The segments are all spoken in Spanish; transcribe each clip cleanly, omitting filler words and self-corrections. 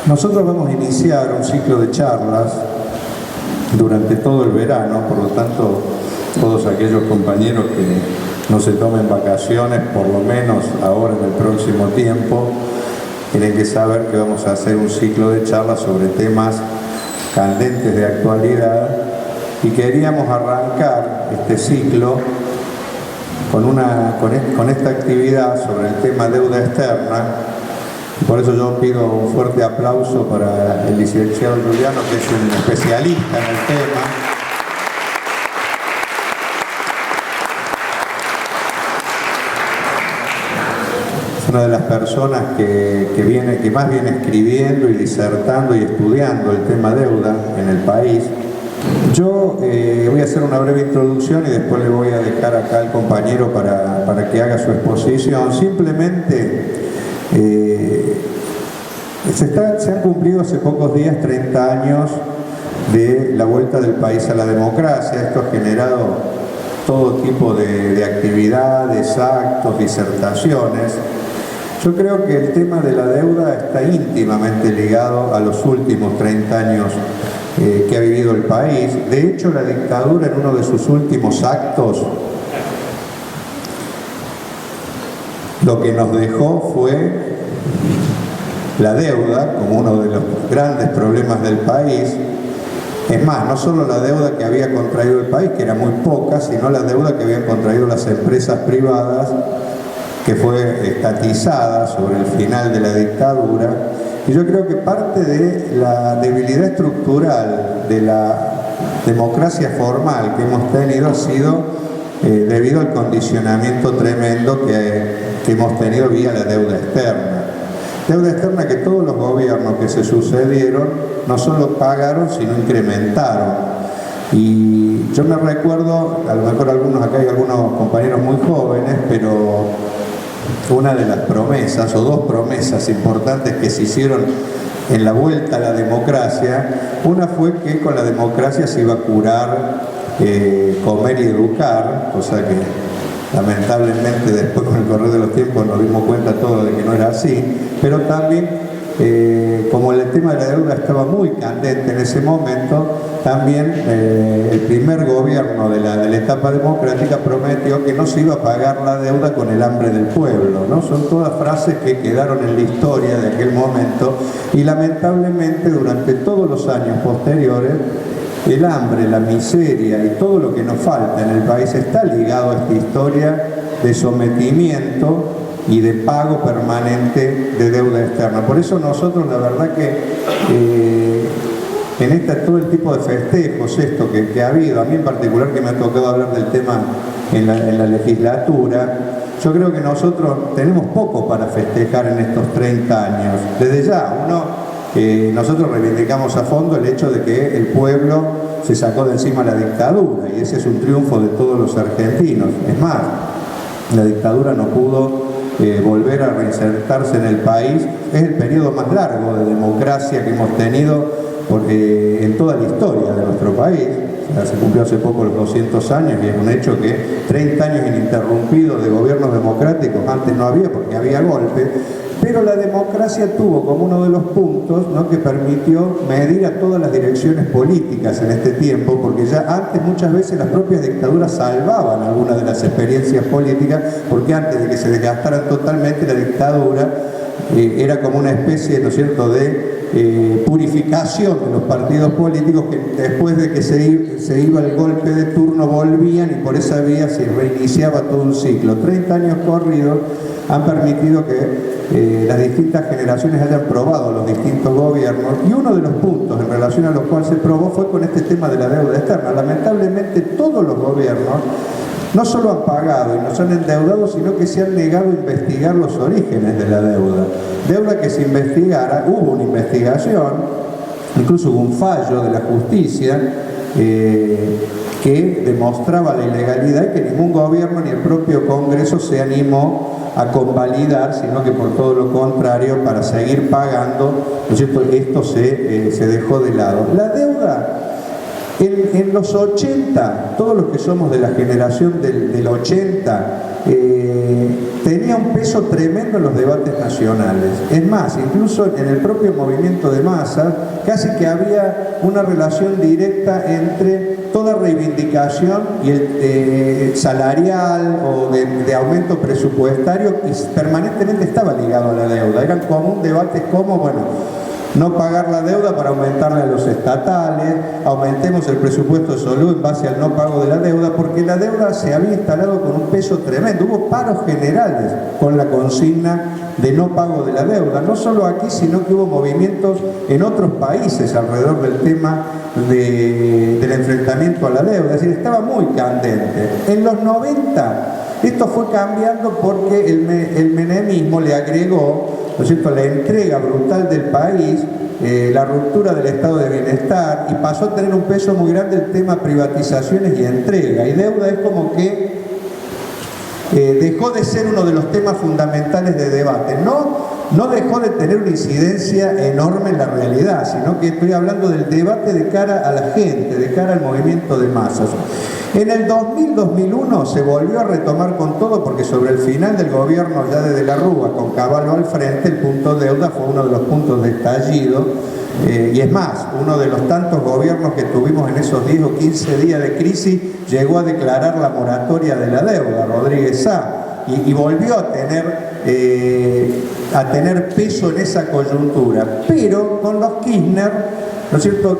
Nosotros vamos a iniciar un ciclo de charlas durante todo el verano, por lo tanto, todos aquellos compañeros que no se tomen vacaciones, por lo menos ahora en el próximo tiempo, tienen que saber que vamos a hacer un ciclo de charlas sobre temas candentes de actualidad y queríamos arrancar este ciclo con esta actividad sobre el tema deuda externa. Por eso yo pido un fuerte aplauso para el licenciado Juliano, que es un especialista en el tema. Es una de las personas que más viene escribiendo y disertando y estudiando el tema deuda en el país. Yo voy a hacer una breve introducción y después le voy a dejar acá al compañero para que haga su exposición. Simplemente se han cumplido hace pocos días 30 años de la vuelta del país a la democracia. Esto ha generado todo tipo de actividades, actos, disertaciones. Yo creo que el tema de la deuda está íntimamente ligado a los últimos 30 años que ha vivido el país. De hecho, la dictadura en uno de sus últimos actos lo que nos dejó fue la deuda como uno de los grandes problemas del país. Es más, no solo la deuda que había contraído el país, que era muy poca, sino la deuda que habían contraído las empresas privadas, que fue estatizada sobre el final de la dictadura. Y yo creo que parte de la debilidad estructural de la democracia formal que hemos tenido ha sido debido al condicionamiento tremendo que hemos tenido vía la deuda externa. Deuda externa que todos los gobiernos que se sucedieron no solo pagaron, sino incrementaron. Y yo me recuerdo, a lo mejor acá hay algunos compañeros muy jóvenes, pero una de las promesas, o dos promesas importantes que se hicieron en la vuelta a la democracia, una fue que con la democracia se iba a curar comer y educar, cosa que lamentablemente después con el correr de los tiempos nos dimos cuenta todos de que no era así, pero también como el tema de la deuda estaba muy candente en ese momento, también el primer gobierno de la etapa democrática prometió que no se iba a pagar la deuda con el hambre del pueblo, ¿no? Son todas frases que quedaron en la historia de aquel momento y lamentablemente durante todos los años posteriores el hambre, la miseria y todo lo que nos falta en el país está ligado a esta historia de sometimiento y de pago permanente de deuda externa. Por eso nosotros, la verdad que en todo el tipo de festejos que ha habido, a mí en particular que me ha tocado hablar del tema en la legislatura, yo creo que nosotros tenemos poco para festejar en estos 30 años. Desde ya, nosotros reivindicamos a fondo el hecho de que el pueblo se sacó de encima la dictadura y ese es un triunfo de todos los argentinos. Es más, la dictadura no pudo volver a reinsertarse en el país. Es el periodo más largo de democracia que hemos tenido en toda la historia de nuestro país. Se cumplió hace poco los 200 años y es un hecho que 30 años ininterrumpidos de gobiernos democráticos, antes no había porque había golpe, pero la democracia tuvo como uno de los puntos, ¿no?, que permitió medir a todas las direcciones políticas en este tiempo, porque ya antes muchas veces las propias dictaduras salvaban algunas de las experiencias políticas, porque antes de que se desgastaran totalmente la dictadura era como una especie, ¿no es cierto?, de purificación de los partidos políticos que después de que se iba el golpe de turno volvían y por esa vía se reiniciaba todo un ciclo. 30 años corridos han permitido que las distintas generaciones hayan probado los distintos gobiernos y uno de los puntos en relación a los cuales se probó fue con este tema de la deuda externa. Lamentablemente todos los gobiernos no solo han pagado y nos han endeudado, sino que se han negado a investigar los orígenes de la deuda. Deuda que se investigara, hubo una investigación, incluso hubo un fallo de la justicia que demostraba la ilegalidad y que ningún gobierno ni el propio Congreso se animó a convalidar, sino que por todo lo contrario, para seguir pagando, ¿no es cierto?, esto se dejó de lado. La deuda En los 80, todos los que somos de la generación del 80, tenía un peso tremendo en los debates nacionales. Es más, incluso en el propio movimiento de masas, casi que había una relación directa entre toda reivindicación y el salarial o de aumento presupuestario, y permanentemente estaba ligado a la deuda. Eran común debates como, bueno, no pagar la deuda para aumentarle a los estatales, aumentemos el presupuesto de salud en base al no pago de la deuda, porque la deuda se había instalado con un peso tremendo. Hubo paros generales con la consigna de no pago de la deuda, no solo aquí, sino que hubo movimientos en otros países alrededor del tema del enfrentamiento a la deuda. Es decir, estaba muy candente. En los 90 esto fue cambiando porque el menemismo le agregó, ¿no es cierto?, la entrega brutal del país, la ruptura del estado de bienestar, y pasó a tener un peso muy grande el tema privatizaciones y entrega. Y deuda es como que dejó de ser uno de los temas fundamentales de debate. No dejó de tener una incidencia enorme en la realidad, sino que estoy hablando del debate de cara a la gente, de cara al movimiento de masas. En el 2000-2001 se volvió a retomar con todo, porque sobre el final del gobierno ya de la Rúa, con Cavallo al frente, el punto deuda fue uno de los puntos de estallido, y es más, uno de los tantos gobiernos que tuvimos en esos 10 o 15 días de crisis llegó a declarar la moratoria de la deuda, Rodríguez Sá, y volvió a tener peso en esa coyuntura. Pero con los Kirchner, ¿no es cierto?,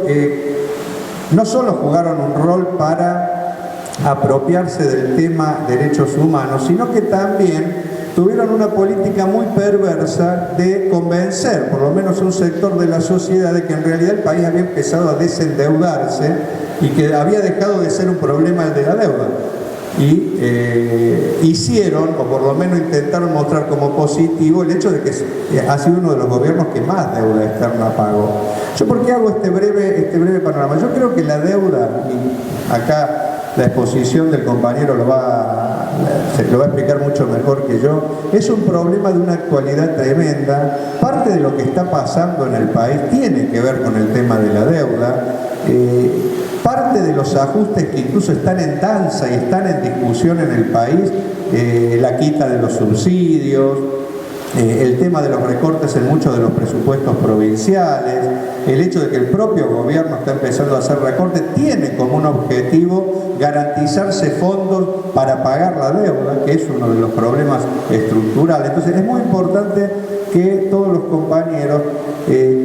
no solo jugaron un rol para apropiarse del tema derechos humanos, sino que también tuvieron una política muy perversa de convencer, por lo menos un sector de la sociedad, de que en realidad el país había empezado a desendeudarse y que había dejado de ser un problema el de la deuda. Y hicieron, o por lo menos intentaron mostrar como positivo, el hecho de que ha sido uno de los gobiernos que más deuda externa pagó. ¿Yo por qué hago este breve panorama? Yo creo que la deuda, y acá la exposición del compañero lo va a explicar mucho mejor que yo, es un problema de una actualidad tremenda. Parte de lo que está pasando en el país tiene que ver con el tema de la deuda. Parte de los ajustes que incluso están en danza y están en discusión en el país, la quita de los subsidios, el tema de los recortes en muchos de los presupuestos provinciales, el hecho de que el propio gobierno está empezando a hacer recortes, tiene como un objetivo garantizarse fondos para pagar la deuda, que es uno de los problemas estructurales. Entonces es muy importante que todos los compañeros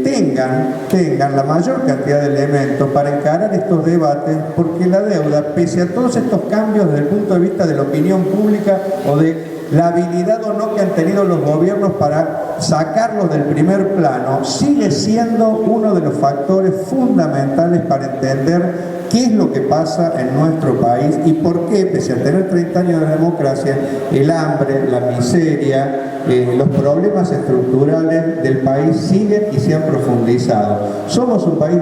tengan la mayor cantidad de elementos para encarar estos debates, porque la deuda, pese a todos estos cambios desde el punto de vista de la opinión pública o de la habilidad o no que han tenido los gobiernos para sacarlos del primer plano, sigue siendo uno de los factores fundamentales para entender qué es lo que pasa en nuestro país y por qué, pese a tener 30 años de democracia, el hambre, la miseria, los problemas estructurales del país siguen y se han profundizado. Somos un país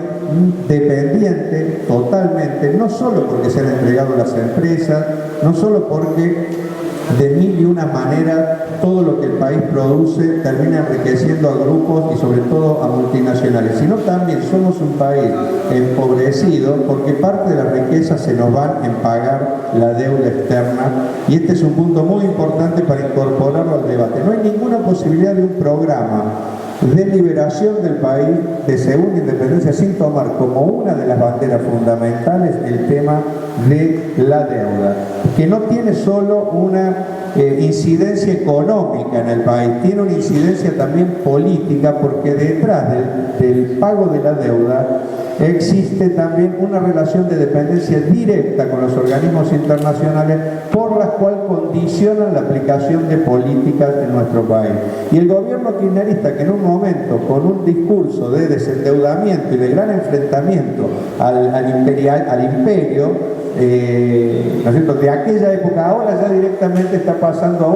dependiente totalmente, no solo porque se han entregado las empresas, no solo porque de mil y una maneras todo lo que el país produce termina enriqueciendo a grupos y sobre todo a multinacionales, sino también somos un país empobrecido porque parte de la riqueza se nos va en pagar la deuda externa, y este es un punto muy importante para incorporarlo al debate. No hay ninguna posibilidad de un programa de liberación del país de segunda independencia sin tomar como una de las banderas fundamentales el tema de la deuda, que no tiene solo una incidencia económica en el país, tiene una incidencia también política, porque detrás del pago de la deuda existe también una relación de dependencia directa con los organismos internacionales, por las cuales condicionan la aplicación de políticas en nuestro país. Y el gobierno kirchnerista, que en un momento, con un discurso de desendeudamiento y de gran enfrentamiento al imperio, ¿no es cierto?, de aquella época, ahora ya directamente está pasando a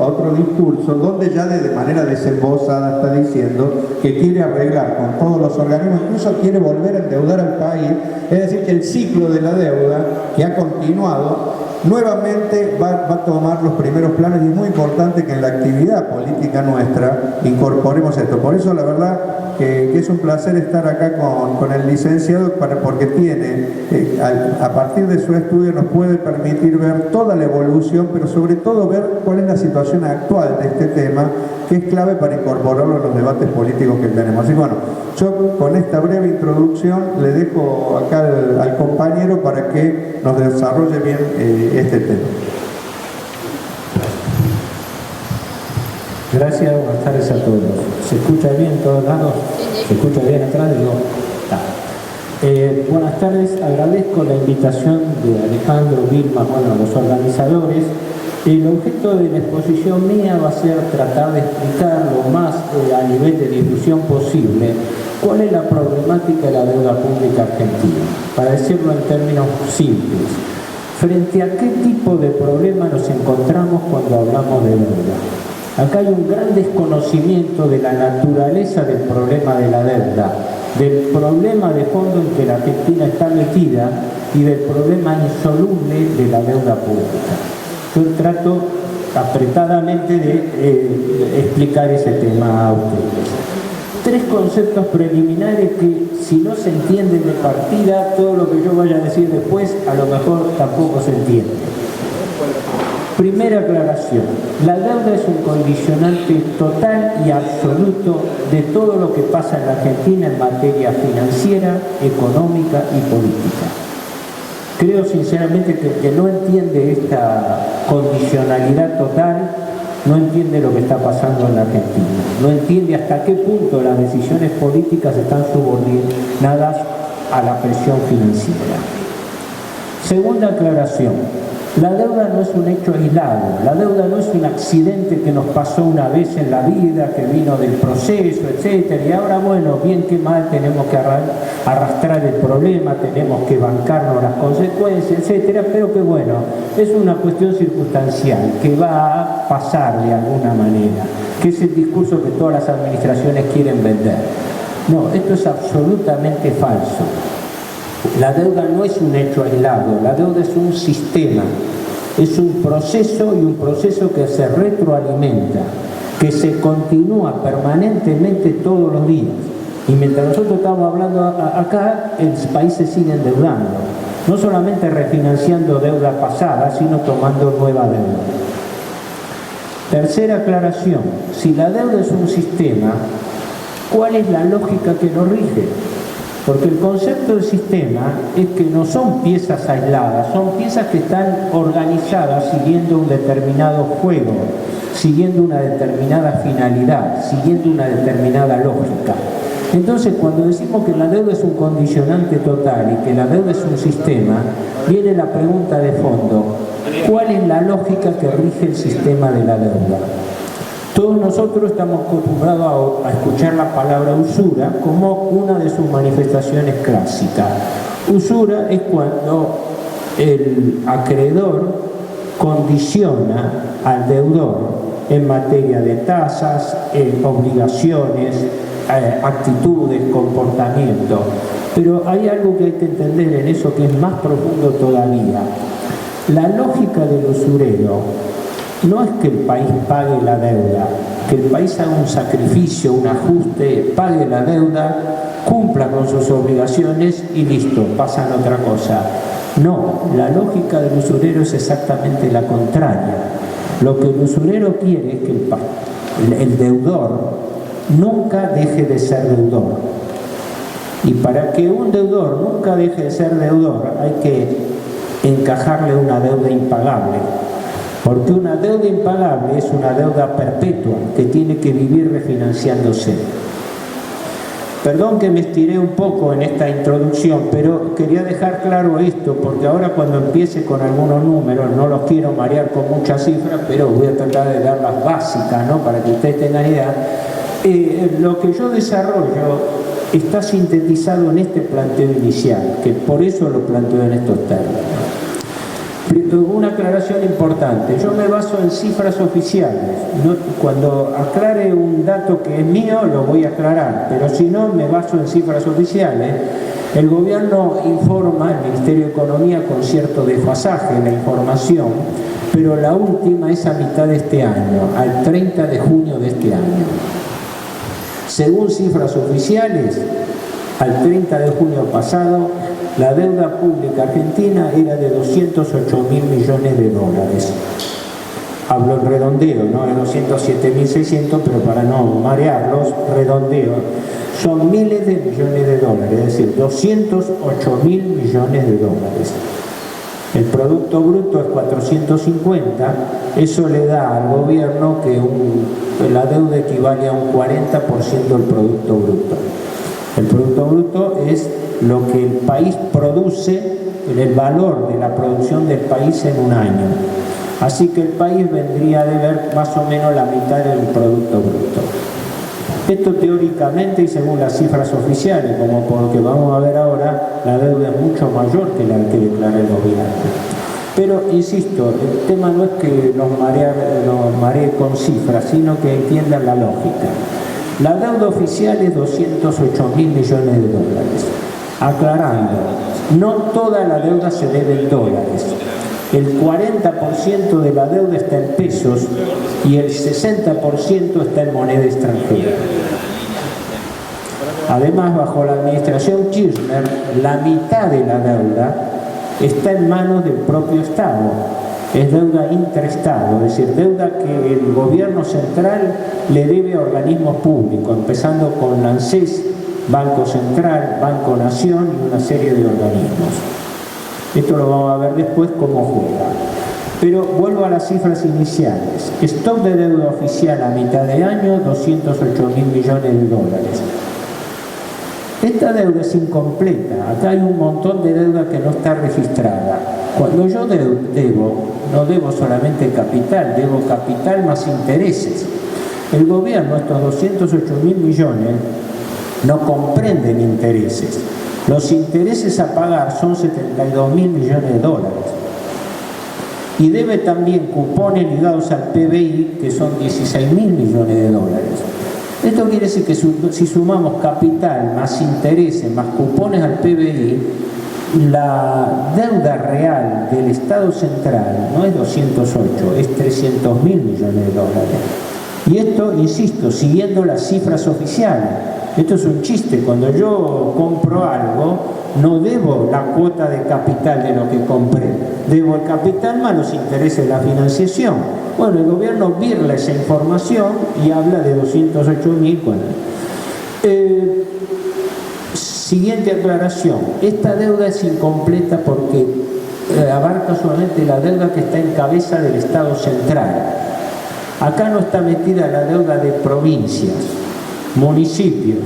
otro discurso, donde ya de manera desembosada está diciendo que quiere arreglar con todos los organismos, incluso quiere volver a endeudar al país. Es decir, que el ciclo de la deuda, que ha continuado, nuevamente va a tomar los primeros planos, y es muy importante que en la actividad política nuestra incorporemos esto. Por eso la verdad que es un placer estar acá con el licenciado porque tiene, a partir de su estudio nos puede permitir ver toda la evolución, pero sobre todo ver cuál es la situación actual de este tema, que es clave para incorporarlo en los debates políticos que tenemos. Así que bueno, yo con esta breve introducción le dejo acá al compañero para que nos desarrolle bien este tema. Gracias, buenas tardes a todos. ¿Se escucha bien en todos lados? ¿Se escucha bien atrás? Digo, buenas tardes, agradezco la invitación de Alejandro, Vilma, bueno, los organizadores. El objeto de la exposición mía va a ser tratar de explicar lo más a nivel de difusión posible cuál es la problemática de la deuda pública argentina, para decirlo en términos simples. ¿Frente a qué tipo de problema nos encontramos cuando hablamos de deuda? Acá hay un gran desconocimiento de la naturaleza del problema de la deuda, del problema de fondo en que la Argentina está metida y del problema insoluble de la deuda pública. Yo trato apretadamente de explicar ese tema a ustedes. 3 conceptos preliminares que, si no se entienden de partida, todo lo que yo vaya a decir después a lo mejor tampoco se entiende. Primera aclaración, la deuda es un condicionante total y absoluto de todo lo que pasa en la Argentina en materia financiera, económica y política. Creo sinceramente que el que no entiende esta condicionalidad total no entiende lo que está pasando en la Argentina, no entiende hasta qué punto las decisiones políticas están subordinadas a la presión financiera. Segunda aclaración, la deuda no es un hecho aislado, la deuda no es un accidente que nos pasó una vez en la vida, que vino del proceso, etcétera, y ahora, bueno, bien que mal tenemos que arrastrar el problema, tenemos que bancarnos las consecuencias, etcétera, pero que bueno, es una cuestión circunstancial que va a pasar de alguna manera, que es el discurso que todas las administraciones quieren vender. No, esto es absolutamente falso. La deuda no es un hecho aislado, la deuda es un sistema, es un proceso y un proceso que se retroalimenta, que se continúa permanentemente todos los días. Y mientras nosotros estamos hablando acá, el país se sigue endeudando, no solamente refinanciando deuda pasada, sino tomando nueva deuda. Tercera aclaración, si la deuda es un sistema, ¿cuál es la lógica que lo rige? Porque el concepto del sistema es que no son piezas aisladas, son piezas que están organizadas siguiendo un determinado juego, siguiendo una determinada finalidad, siguiendo una determinada lógica. Entonces, cuando decimos que la deuda es un condicionante total y que la deuda es un sistema, viene la pregunta de fondo: ¿cuál es la lógica que rige el sistema de la deuda? Todos nosotros estamos acostumbrados a escuchar la palabra usura como una de sus manifestaciones clásicas. Usura es cuando el acreedor condiciona al deudor en materia de tasas, obligaciones, actitudes, comportamiento. Pero hay algo que hay que entender en eso que es más profundo todavía. La lógica del usurero no es que el país pague la deuda, que el país haga un sacrificio, un ajuste, pague la deuda, cumpla con sus obligaciones y listo, pasan otra cosa. No, la lógica del usurero es exactamente la contraria. Lo que el usurero quiere es que el deudor nunca deje de ser deudor. Y para que un deudor nunca deje de ser deudor hay que encajarle una deuda impagable. Porque una deuda impagable es una deuda perpetua que tiene que vivir refinanciándose. Perdón que me estiré un poco en esta introducción, pero quería dejar claro esto, porque ahora cuando empiece con algunos números, no los quiero marear con muchas cifras, pero voy a tratar de dar las básicas, ¿no?, para que ustedes tengan idea. Lo que yo desarrollo está sintetizado en este planteo inicial, que por eso lo planteo en estos términos. Una aclaración importante, yo me baso en cifras oficiales, ¿no? Cuando aclare un dato que es mío lo voy a aclarar, pero si no me baso en cifras oficiales. El gobierno informa, el Ministerio de Economía, con cierto desfasaje en la información, pero la última es a mitad de este año, al 30 de junio de este año. Según cifras oficiales, al 30 de junio pasado, la deuda pública argentina era de 208.000 millones de dólares. Hablo en redondeo, no de 207.600, pero para no marearlos, redondeo. Son miles de millones de dólares, es decir, 208.000 millones de dólares. El Producto Bruto es 450, eso le da al gobierno que la deuda equivale a un 40% del Producto Bruto. El Producto Bruto es lo que el país produce, el valor de la producción del país en un año. Así que el país vendría a deber más o menos la mitad del Producto Bruto. Esto teóricamente y según las cifras oficiales, como por lo que vamos a ver ahora, la deuda es mucho mayor que la que declara el gobierno. Pero, insisto, el tema no es que nos maree con cifras, sino que entiendan la lógica. La deuda oficial es 208.000 millones de dólares. Aclarando, no toda la deuda se debe en dólares. El 40% de la deuda está en pesos y el 60% está en moneda extranjera. Además, bajo la administración Kirchner, la mitad de la deuda está en manos del propio Estado. Es deuda intraestado, es decir, deuda que el gobierno central le debe a organismos públicos, empezando con la ANSES, Banco Central, Banco Nación y una serie de organismos. Esto lo vamos a ver después cómo juega. Pero vuelvo a las cifras iniciales. Stock de deuda oficial a mitad de año, 208.000 millones de dólares. Esta deuda es incompleta. Acá hay un montón de deuda que no está registrada. Cuando yo debo, no debo solamente capital, debo capital más intereses. El gobierno, estos 208.000 millones, no comprenden intereses. Los intereses a pagar son 72.000 millones de dólares. Y debe también cupones ligados al PBI, que son 16.000 millones de dólares. Esto quiere decir que si sumamos capital más intereses más cupones al PBI, la deuda real del Estado central no es 208, es 300.000 millones de dólares. Y esto, insisto, siguiendo las cifras oficiales. Esto es un chiste. Cuando yo compro algo, no debo la cuota de capital de lo que compré. Debo el capital más los intereses de la financiación. Bueno, el gobierno birla esa información y habla de 208.000. Siguiente aclaración. Esta deuda es incompleta porque abarca solamente la deuda que está en cabeza del Estado central. Acá no está metida la deuda de provincias, municipios,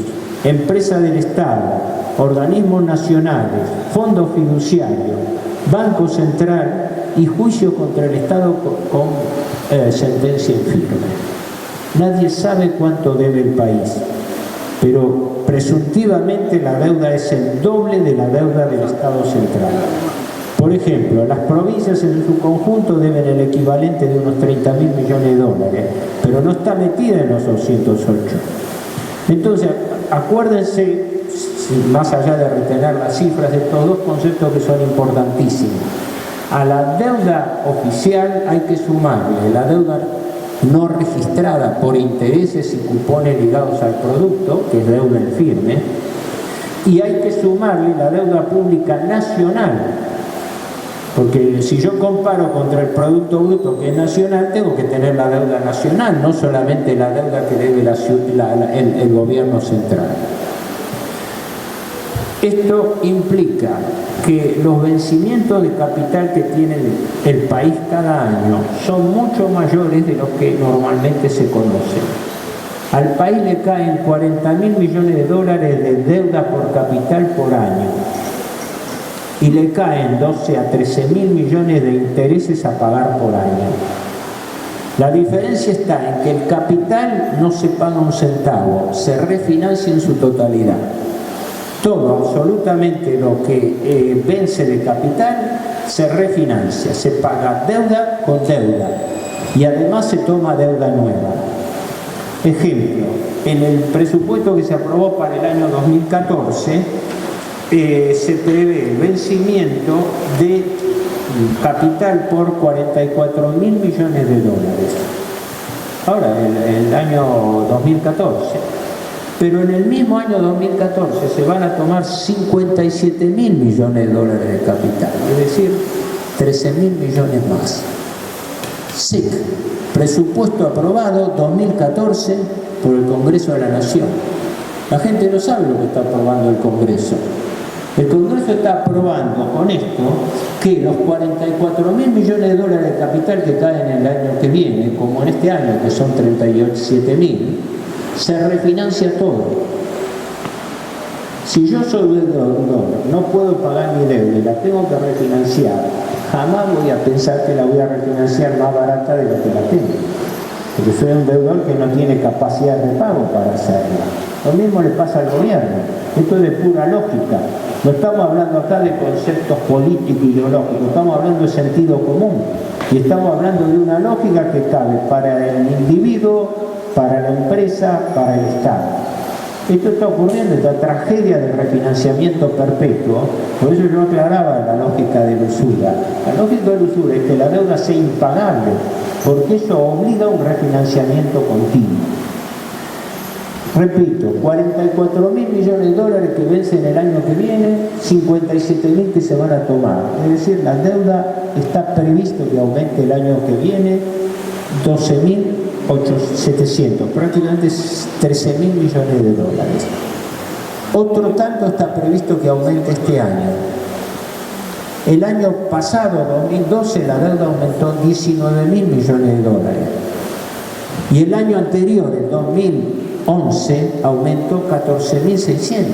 empresas del Estado, organismos nacionales, fondos fiduciarios, Banco Central y juicio contra el Estado con sentencia en firme. Nadie sabe cuánto debe el país, pero presuntivamente la deuda es el doble de la deuda del Estado central. Por ejemplo, las provincias en su conjunto deben el equivalente de unos 30.000 millones de dólares, pero no está metida en los 208. Entonces, acuérdense, más allá de retener las cifras, de estos dos conceptos que son importantísimos. A la deuda oficial hay que sumarle la deuda no registrada por intereses y cupones ligados al producto, que es deuda en firme, y hay que sumarle la deuda pública nacional. Porque si yo comparo contra el Producto Bruto que es nacional, tengo que tener la deuda nacional, no solamente la deuda que debe el gobierno central. Esto implica que los vencimientos de capital que tiene el país cada año son mucho mayores de los que normalmente se conocen. Al país le caen 40.000 millones de dólares de deuda por capital por año. Y le caen 12 a 13.000 millones de intereses a pagar por año. La diferencia está en que el capital no se paga un centavo, se refinancia en su totalidad. Todo, absolutamente lo que vence de capital, se refinancia, se paga deuda con deuda y además se toma deuda nueva. Ejemplo, en el presupuesto que se aprobó para el año 2014, se prevé el vencimiento de capital por 44.000 millones de dólares. Ahora, el año 2014. Pero en el mismo año 2014 se van a tomar 57.000 millones de dólares de capital, es decir, 13.000 millones más. SIC, presupuesto aprobado 2014 por el Congreso de la Nación. La gente no sabe lo que está aprobando el Congreso. El Congreso está aprobando con esto que los 44.000 millones de dólares de capital que caen el año que viene, como en este año, que son 37.000, se refinancia todo. Si yo soy deudor, no puedo pagar mi deuda y la tengo que refinanciar, jamás voy a pensar que la voy a refinanciar más barata de lo que la tengo. Porque soy un deudor que no tiene capacidad de pago para hacerla. Lo mismo le pasa al gobierno. Esto es de pura lógica. No estamos hablando acá de conceptos políticos y ideológicos, estamos hablando de sentido común. Y estamos hablando de una lógica que cabe para el individuo, para la empresa, para el Estado. Esto está ocurriendo, esta tragedia del refinanciamiento perpetuo. Por eso yo aclaraba la lógica de la usura. La lógica de la usura es que la deuda sea impagable, porque eso obliga a un refinanciamiento continuo. Repito, 44.000 millones de dólares que vencen el año que viene, 57.000 que se van a tomar. Es decir, la deuda está previsto que aumente el año que viene 12.700, prácticamente 13.000 millones de dólares. Otro tanto está previsto que aumente este año. El año pasado, 2012, la deuda aumentó 19.000 millones de dólares. Y el año anterior, el 2011, aumentó 14.600.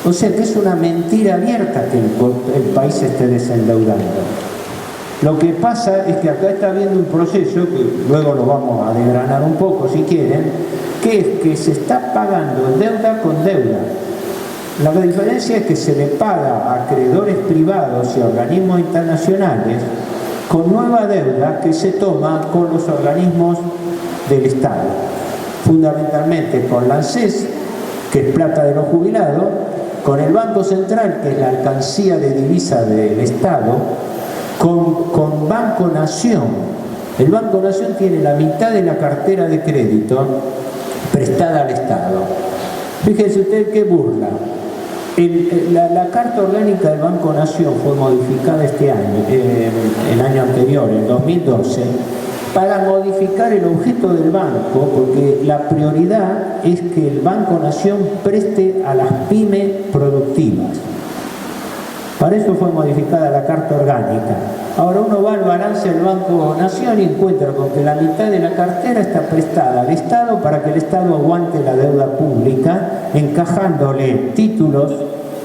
O sea que es una mentira abierta que el país se esté desendeudando. Lo que pasa es que acá está habiendo un proceso, que luego lo vamos a desgranar un poco si quieren, que es que se está pagando deuda con deuda. La diferencia es que se le paga a acreedores privados y organismos internacionales con nueva deuda que se toma con los organismos del Estado, fundamentalmente con la ANSES, que es plata de los jubilados, con el Banco Central, que es la alcancía de divisa del Estado, con Banco Nación. El Banco Nación tiene la mitad de la cartera de crédito prestada al Estado. Fíjense usted qué burla. La Carta Orgánica del Banco Nación fue modificada este año, el año anterior, en 2012, para modificar el objeto del banco, porque la prioridad es que el Banco Nación preste a las pymes productivas. Para eso fue modificada la Carta Orgánica. Ahora uno va al balance del Banco Nación y encuentra con que la mitad de la cartera está prestada al Estado para que el Estado aguante la deuda pública, encajándole títulos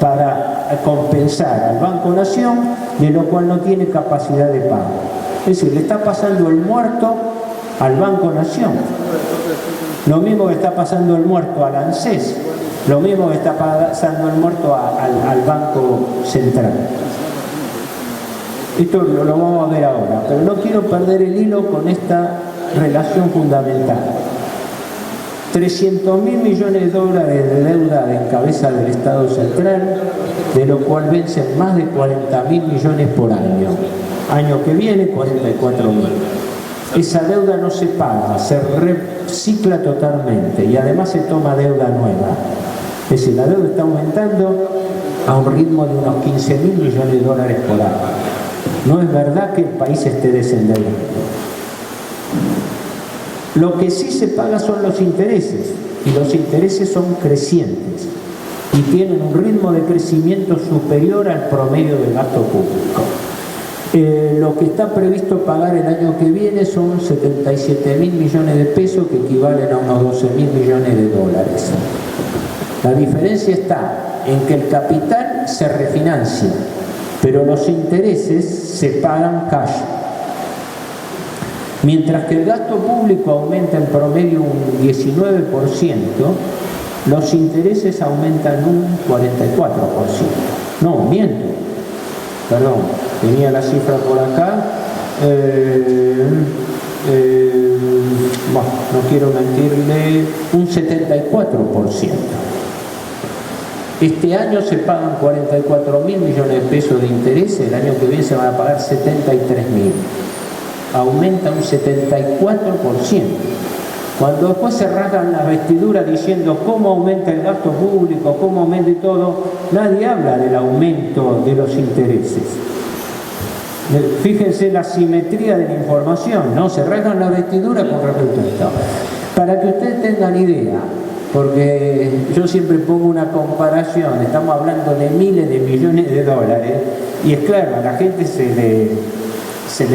para compensar al Banco Nación, de lo cual no tiene capacidad de pago. Es decir, le está pasando el muerto al Banco Nación. Lo mismo que está pasando el muerto al ANSES. Lo mismo que está pasando el muerto al Banco Central. Esto lo vamos a ver ahora, pero no quiero perder el hilo con esta relación fundamental. 300.000 millones de dólares de deuda en cabeza del Estado Central, de lo cual vencen más de 40.000 millones por año. Año que viene, 44.000. Esa deuda no se paga, se recicla totalmente y además se toma deuda nueva. Es decir, la deuda está aumentando a un ritmo de unos 15.000 millones de dólares por año. No es verdad que el país esté desendeudando. Lo que sí se paga son los intereses, y los intereses son crecientes y tienen un ritmo de crecimiento superior al promedio del gasto público. Lo que está previsto pagar el año que viene son 77.000 millones de pesos, que equivalen a unos 12.000 millones de dólares. La diferencia está en que el capital se refinancia, pero los intereses se pagan cash. Mientras que el gasto público aumenta en promedio un 19%, los intereses aumentan un 44%. No, miento. Perdón, tenía la cifra por acá. Bueno, no quiero mentirle, un 74%. Este año se pagan 44.000 millones de pesos de interés, el año que viene se van a pagar 73.000. Aumenta un 74%. Cuando después se rasgan la vestidura diciendo cómo aumenta el gasto público, cómo aumenta y todo, nadie habla del aumento de los intereses. Fíjense la simetría de la información, ¿no? Se rasgan la vestidura con respecto a esto. Para que ustedes tengan idea, porque yo siempre pongo una comparación, estamos hablando de miles de millones de dólares, y es claro, a la gente se le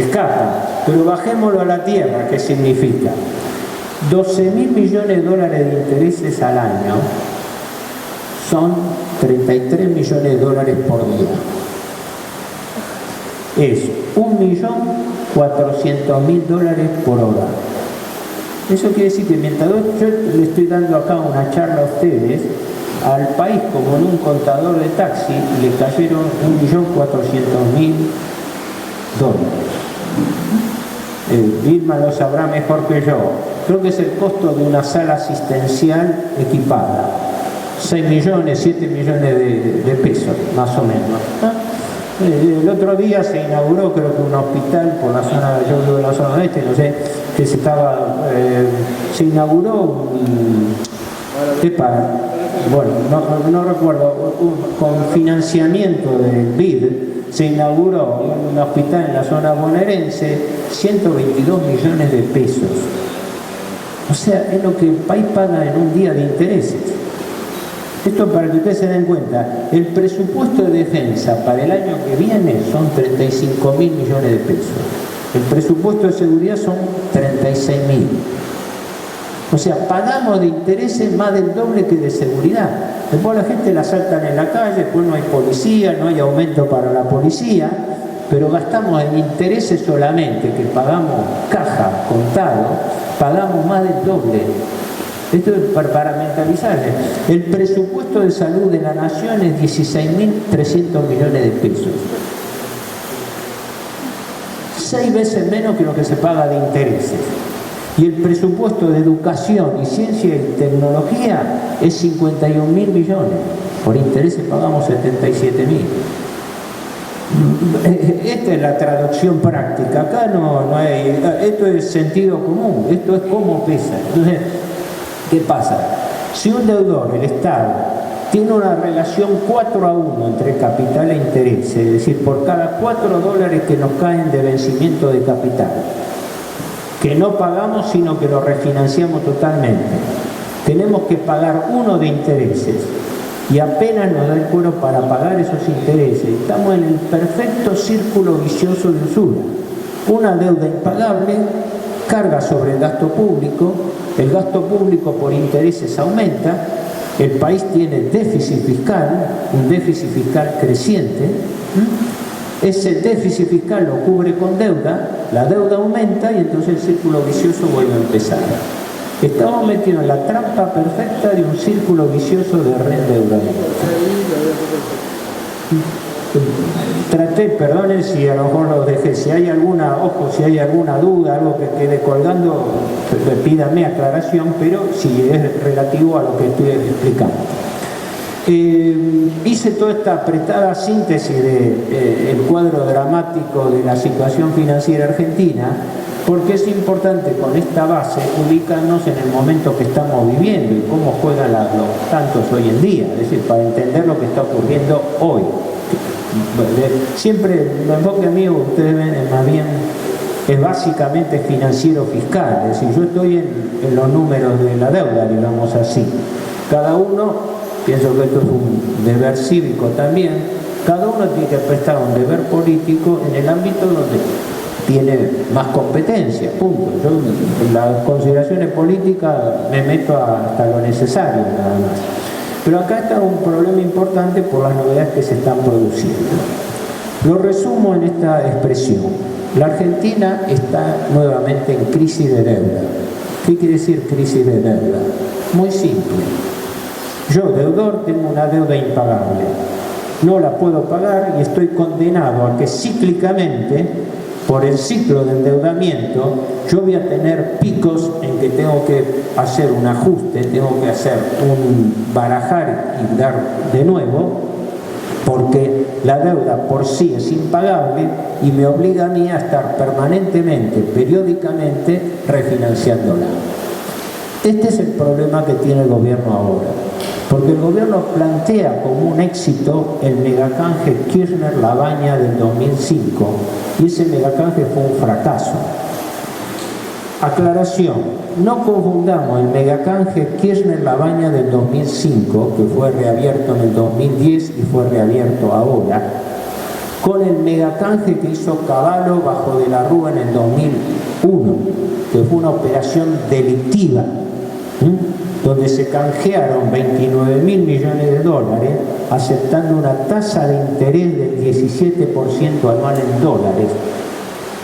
escapa, pero bajémoslo a la tierra, ¿qué significa? 12.000 millones de dólares de intereses al año son 33 millones de dólares por día. Es 1.400.000 dólares por hora. Eso quiere decir que mientras yo le estoy dando acá una charla a ustedes, al país, como en un contador de taxi, le cayeron 1.400.000 dólares. Vilma lo sabrá mejor que yo. Creo que es el costo de una sala asistencial equipada. 6 millones, 7 millones de pesos, más o menos. El otro día se inauguró, creo que un hospital por la zona, yo vivo en la zona oeste, no sé, que se inauguró bueno, no recuerdo, con financiamiento del BID, se inauguró un hospital en la zona bonaerense, 122 millones de pesos. O sea, es lo que el país paga en un día de intereses. Esto para que ustedes se den cuenta, el presupuesto de defensa para el año que viene son 35.000 millones de pesos. El presupuesto de seguridad son 36.000. O sea, pagamos de intereses más del doble que de seguridad. Después la gente la saltan en la calle, después no hay policía, no hay aumento para la policía, pero gastamos en intereses solamente, que pagamos caja, contado, pagamos más del doble. Esto es para mentalizarles. El presupuesto de salud de la nación es 16.300 millones de pesos. 6 veces menos que lo que se paga de intereses. Y el presupuesto de educación y ciencia y tecnología es 51.000 millones. Por intereses pagamos 77.000. Esta es la traducción práctica. Acá no hay... Esto es sentido común. Esto es cómo pesa. Entonces, ¿qué pasa? Si un deudor, el Estado, tiene una relación 4-1 entre capital e interés, es decir, por cada 4 dólares que nos caen de vencimiento de capital, que no pagamos sino que lo refinanciamos totalmente, tenemos que pagar 1 de intereses y apenas nos da el cuero para pagar esos intereses. Estamos en el perfecto círculo vicioso de usura. Una deuda impagable carga sobre el gasto público por intereses aumenta, el país tiene déficit fiscal, un déficit fiscal creciente, ese déficit fiscal lo cubre con deuda, la deuda aumenta y entonces el círculo vicioso vuelve a empezar. Estamos metidos en la trampa perfecta de un círculo vicioso de reendeudamiento. Traté, perdonen si a lo mejor los dejé, si hay alguna duda, algo que quede colgando, pídame aclaración, pero si es relativo a lo que estoy explicando. Hice toda esta apretada síntesis del cuadro dramático de la situación financiera argentina, porque es importante con esta base ubicarnos en el momento que estamos viviendo y cómo juegan los tantos hoy en día, es decir, para entender lo que está ocurriendo hoy. Siempre el enfoque mío, ustedes ven, es más bien, es básicamente financiero fiscal, es decir, yo estoy en los números de la deuda, digamos así. Cada uno, pienso que esto es un deber cívico también, cada uno tiene que prestar un deber político en el ámbito donde tiene más competencia, punto. Yo en las consideraciones políticas me meto hasta lo necesario nada más. Pero acá está un problema importante por las novedades que se están produciendo. Lo resumo en esta expresión. La Argentina está nuevamente en crisis de deuda. ¿Qué quiere decir crisis de deuda? Muy simple. Yo, deudor, tengo una deuda impagable. No la puedo pagar y estoy condenado a que cíclicamente, por el ciclo de endeudamiento, yo voy a tener picos en que tengo que hacer un ajuste, tengo que hacer un barajar y dar de nuevo, porque la deuda por sí es impagable y me obliga a mí a estar permanentemente, periódicamente, refinanciándola. Este es el problema que tiene el gobierno ahora, porque el gobierno plantea como un éxito el megacanje Kirchner-Labaña del 2005 y ese megacanje fue un fracaso. Aclaración, no confundamos el megacanje Kirchner-Labaña del 2005, que fue reabierto en el 2010 y fue reabierto ahora, con el megacanje que hizo Cavallo bajo de la Rúa en el 2001, que fue una operación delictiva, donde se canjearon 29.000 millones de dólares, aceptando una tasa de interés del 17% anual en dólares,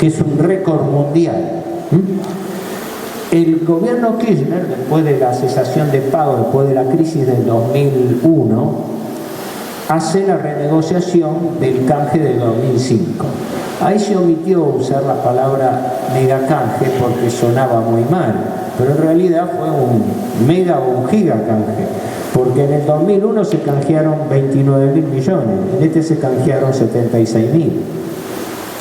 que es un récord mundial. El gobierno Kirchner, después de la cesación de pago, después de la crisis del 2001, hace la renegociación del canje de 2005. Ahí se omitió usar la palabra megacanje porque sonaba muy mal, pero en realidad fue un mega o un gigacanje, porque en el 2001 se canjearon 29.000 millones, en este se canjearon 76.000.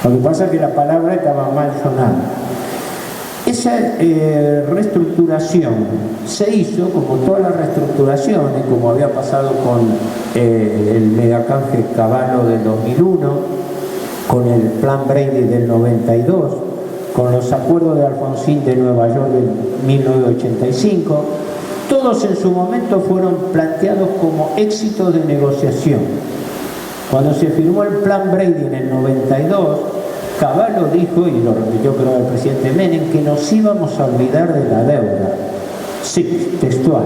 Lo que pasa es que la palabra estaba mal sonada. Esa reestructuración se hizo, como todas las reestructuraciones, como había pasado con el megacanje Cavallo del 2001, con el plan Brady del 92, con los acuerdos de Alfonsín de Nueva York del 1985, todos en su momento fueron planteados como éxitos de negociación. Cuando se firmó el plan Brady en el 92, Cavallo dijo, y lo repitió creo el presidente Menem, que nos íbamos a olvidar de la deuda. Sí, textual.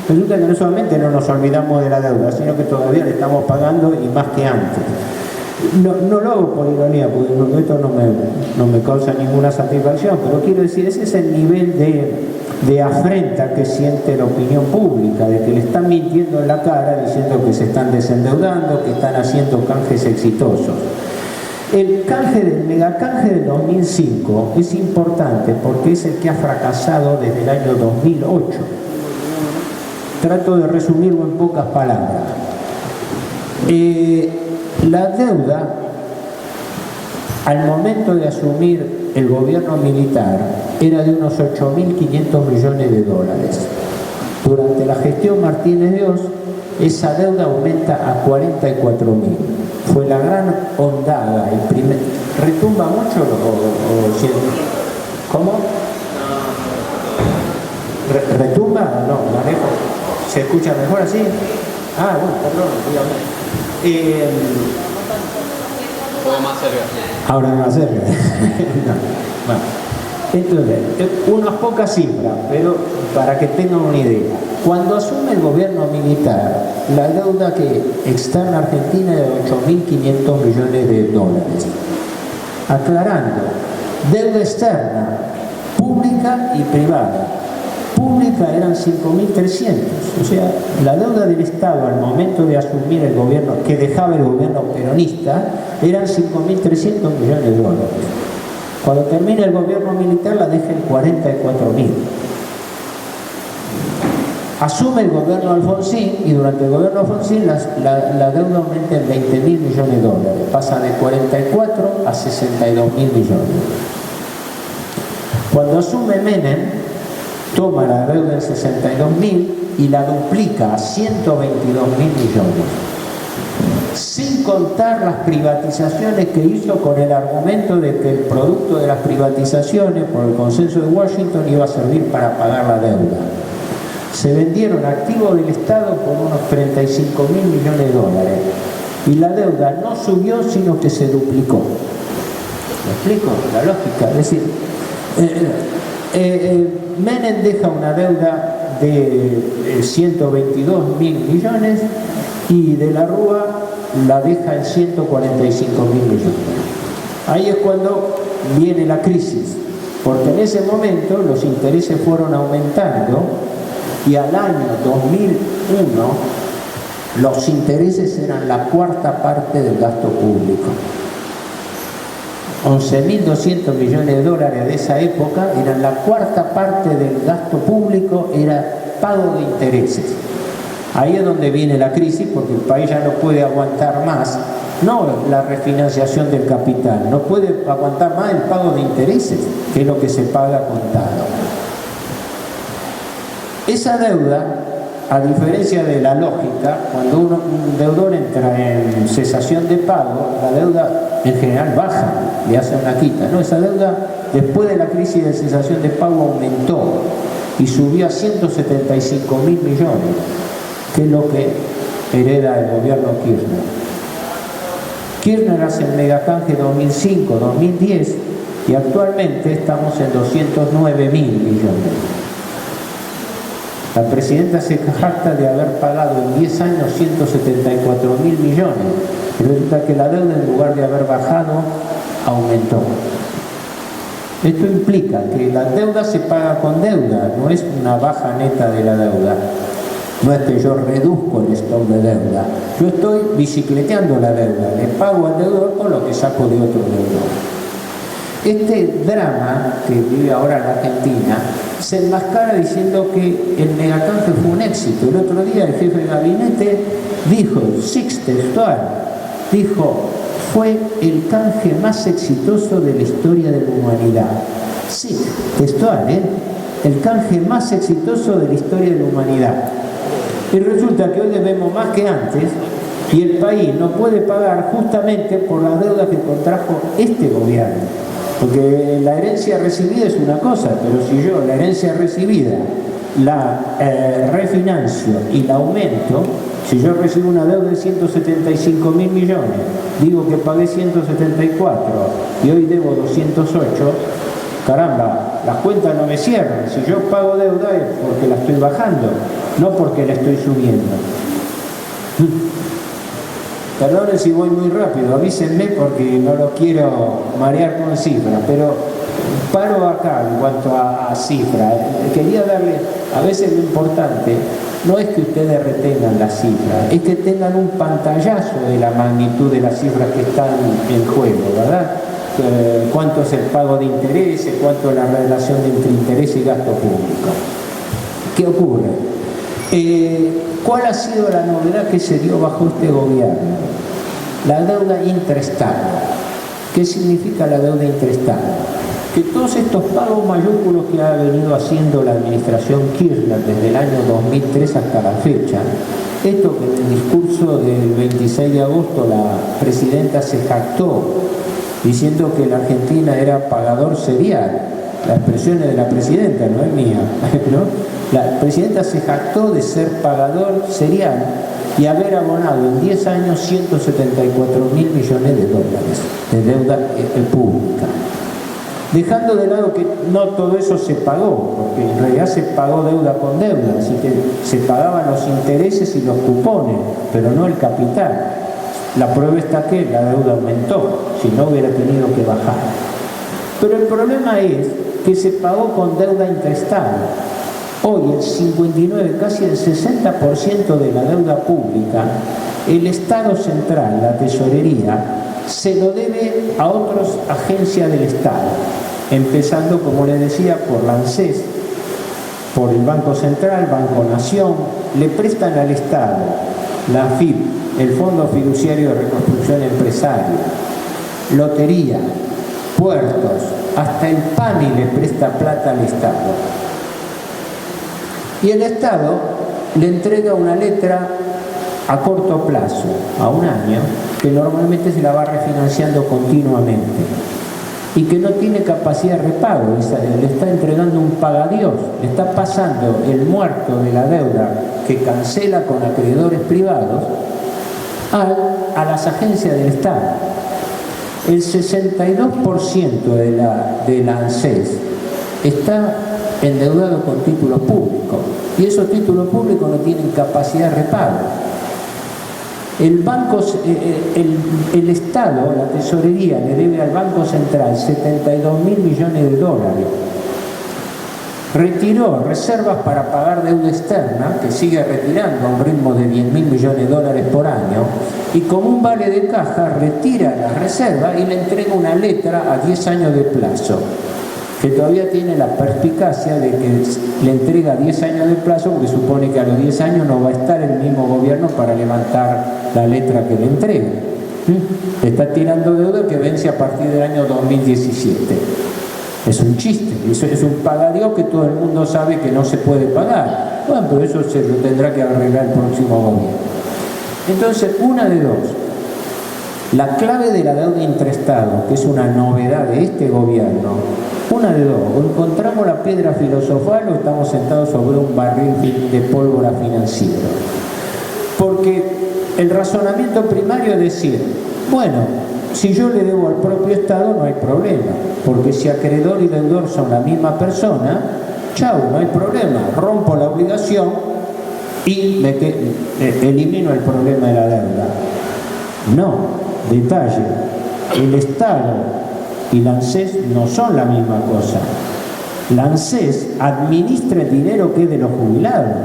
Resulta que no solamente no nos olvidamos de la deuda, sino que todavía le estamos pagando y más que antes. No lo hago por ironía, porque esto no me causa ninguna satisfacción, pero quiero decir, ese es el nivel de afrenta que siente la opinión pública, de que le están mintiendo en la cara diciendo que se están desendeudando, que están haciendo canjes exitosos. El megacanje del 2005 es importante porque es el que ha fracasado desde el año 2008. Trato de resumirlo en pocas palabras. La deuda, al momento de asumir el gobierno militar, era de unos 8.500 millones de dólares. Durante la gestión Martínez Dios, esa deuda aumenta a 44.000. Fue la gran ondada, ¿retumba mucho o cómo? ¿Retumba? No, manejo. ¿Se escucha mejor así? Ah, bueno, perdón, dígame. ¿Puedo más cerca? Ahora más cerca. No. Bueno. Entonces, unas pocas cifras, pero para que tengan una idea. Cuando asume el gobierno militar, la deuda externa argentina es de 8.500 millones de dólares. Aclarando, deuda externa, pública y privada. Pública eran 5.300, o sea, la deuda del Estado al momento de asumir el gobierno, que dejaba el gobierno peronista, eran 5.300 millones de dólares. Cuando termina el gobierno militar la deja en 44.000. Asume el gobierno Alfonsín y durante el gobierno Alfonsín la deuda aumenta en 20.000 millones de dólares, pasa de 44 a 62.000 millones. Cuando asume Menem, toma la deuda en 62.000 y la duplica a 122.000 millones. Sin contar las privatizaciones que hizo con el argumento de que el producto de las privatizaciones, por el consenso de Washington, iba a servir para pagar la deuda. Se vendieron activos del Estado por unos 35.000 millones de dólares y la deuda no subió, sino que se duplicó. ¿Me explico? La lógica. Es decir, Menem deja una deuda de 122.000 millones y de la Rúa la deja en 145.000 millones. Ahí es cuando viene la crisis, porque en ese momento los intereses fueron aumentando y al año 2001 los intereses eran la cuarta parte del gasto público. 11.200 millones de dólares de esa época eran la cuarta parte del gasto público, era pago de intereses. Ahí es donde viene la crisis, porque el país ya no puede aguantar más, no la refinanciación del capital, no puede aguantar más el pago de intereses, que es lo que se paga contado. Esa deuda, a diferencia de la lógica, cuando un deudor entra en cesación de pago, la deuda en general baja, le hace una quita, ¿no? Esa deuda, después de la crisis de cesación de pago, aumentó y subió a 175.000 millones, que es lo que hereda el gobierno Kirchner. Kirchner hace el megacanje 2005-2010 y actualmente estamos en 209.000 millones. La presidenta se jacta de haber pagado en 10 años 174.000 millones. Y resulta que la deuda, en lugar de haber bajado, aumentó. Esto implica que la deuda se paga con deuda, no es una baja neta de la deuda. No es que yo reduzco el stock de deuda, yo estoy bicicleteando la deuda, le pago al deudor con lo que saco de otro deudor. Este drama que vive ahora la Argentina se enmascara diciendo que el megacanje fue un éxito. El otro día el jefe de gabinete dijo, textual, dijo, fue el canje más exitoso de la historia de la humanidad. Sí, textual, el canje más exitoso de la historia de la humanidad. Y resulta que hoy debemos más que antes y el país no puede pagar justamente por la deuda que contrajo este gobierno. Porque la herencia recibida es una cosa, pero si yo la herencia recibida la refinancio y la aumento, si yo recibo una deuda de 175.000 millones, digo que pagué 174 y hoy debo 208, caramba, las cuentas no me cierran. Si yo pago deuda es porque la estoy bajando, no porque la estoy subiendo. Perdonen si voy muy rápido, avísenme porque no lo quiero marear con cifras, pero paro acá en cuanto a cifras. Quería darle, a veces lo importante no es que ustedes retengan las cifras, es que tengan un pantallazo de la magnitud de las cifras que están en juego, ¿verdad? Cuánto es el pago de intereses, cuánto es la relación entre interés y gasto público. ¿Qué ocurre? ¿Cuál ha sido la novedad que se dio bajo este gobierno? La deuda intraestado. ¿Qué significa la deuda intraestado? Que todos estos pagos mayúsculos que ha venido haciendo la administración Kirchner desde el año 2003 hasta la fecha, esto que en el discurso del 26 de agosto la presidenta se jactó diciendo que la Argentina era pagador serial, las expresiones de la presidenta, no es mía, ¿no? La presidenta se jactó de ser pagador serial y haber abonado en 10 años 174.000 millones de dólares de deuda pública. Dejando de lado que no todo eso se pagó, porque en realidad se pagó deuda con deuda, así que se pagaban los intereses y los cupones, pero no el capital. La prueba está que la deuda aumentó, si no hubiera tenido que bajar. Pero el problema es que se pagó con deuda intraestado. Hoy el 59, casi el 60% de la deuda pública, el Estado central, la tesorería, se lo debe a otras agencias del Estado, empezando, como les decía, por la ANSES, por el Banco Central, Banco Nación, le prestan al Estado la AFIP, el Fondo Fiduciario de Reconstrucción Empresaria, Lotería, puertos, hasta el PAMI le presta plata al Estado. Y el Estado le entrega una letra a corto plazo, a un año, que normalmente se la va refinanciando continuamente y que no tiene capacidad de repago, le está entregando un pagadiós, le está pasando el muerto de la deuda que cancela con acreedores privados a las agencias del Estado. El 62% de la ANSES está endeudado con títulos públicos y esos títulos públicos no tienen capacidad de repago. El Estado, la tesorería, le debe al Banco Central 72.000 millones de dólares. Retiró reservas para pagar deuda externa, que sigue retirando a un ritmo de 10.000 millones de dólares por año, y como un vale de caja retira las reservas y le entrega una letra a 10 años de plazo, que todavía tiene la perspicacia de que le entrega 10 años de plazo porque supone que a los 10 años no va a estar el mismo gobierno para levantar la letra que le entrega. Está tirando deuda que vence a partir del año 2017. Es un chiste, eso es un pagadiós que todo el mundo sabe que no se puede pagar. Bueno, pero eso se lo tendrá que arreglar el próximo gobierno. Entonces, una de dos. La clave de la deuda intraestado, que es una novedad de este gobierno, una de dos: o encontramos la piedra filosofal o estamos sentados sobre un barril de pólvora financiera. Porque el razonamiento primario es decir, bueno, si yo le debo al propio Estado no hay problema, porque si acreedor y deudor son la misma persona, chau, no hay problema, rompo la obligación y elimino el problema de la deuda. No, detalle, el Estado y la ANSES no son la misma cosa. La ANSES administra el dinero que es de los jubilados.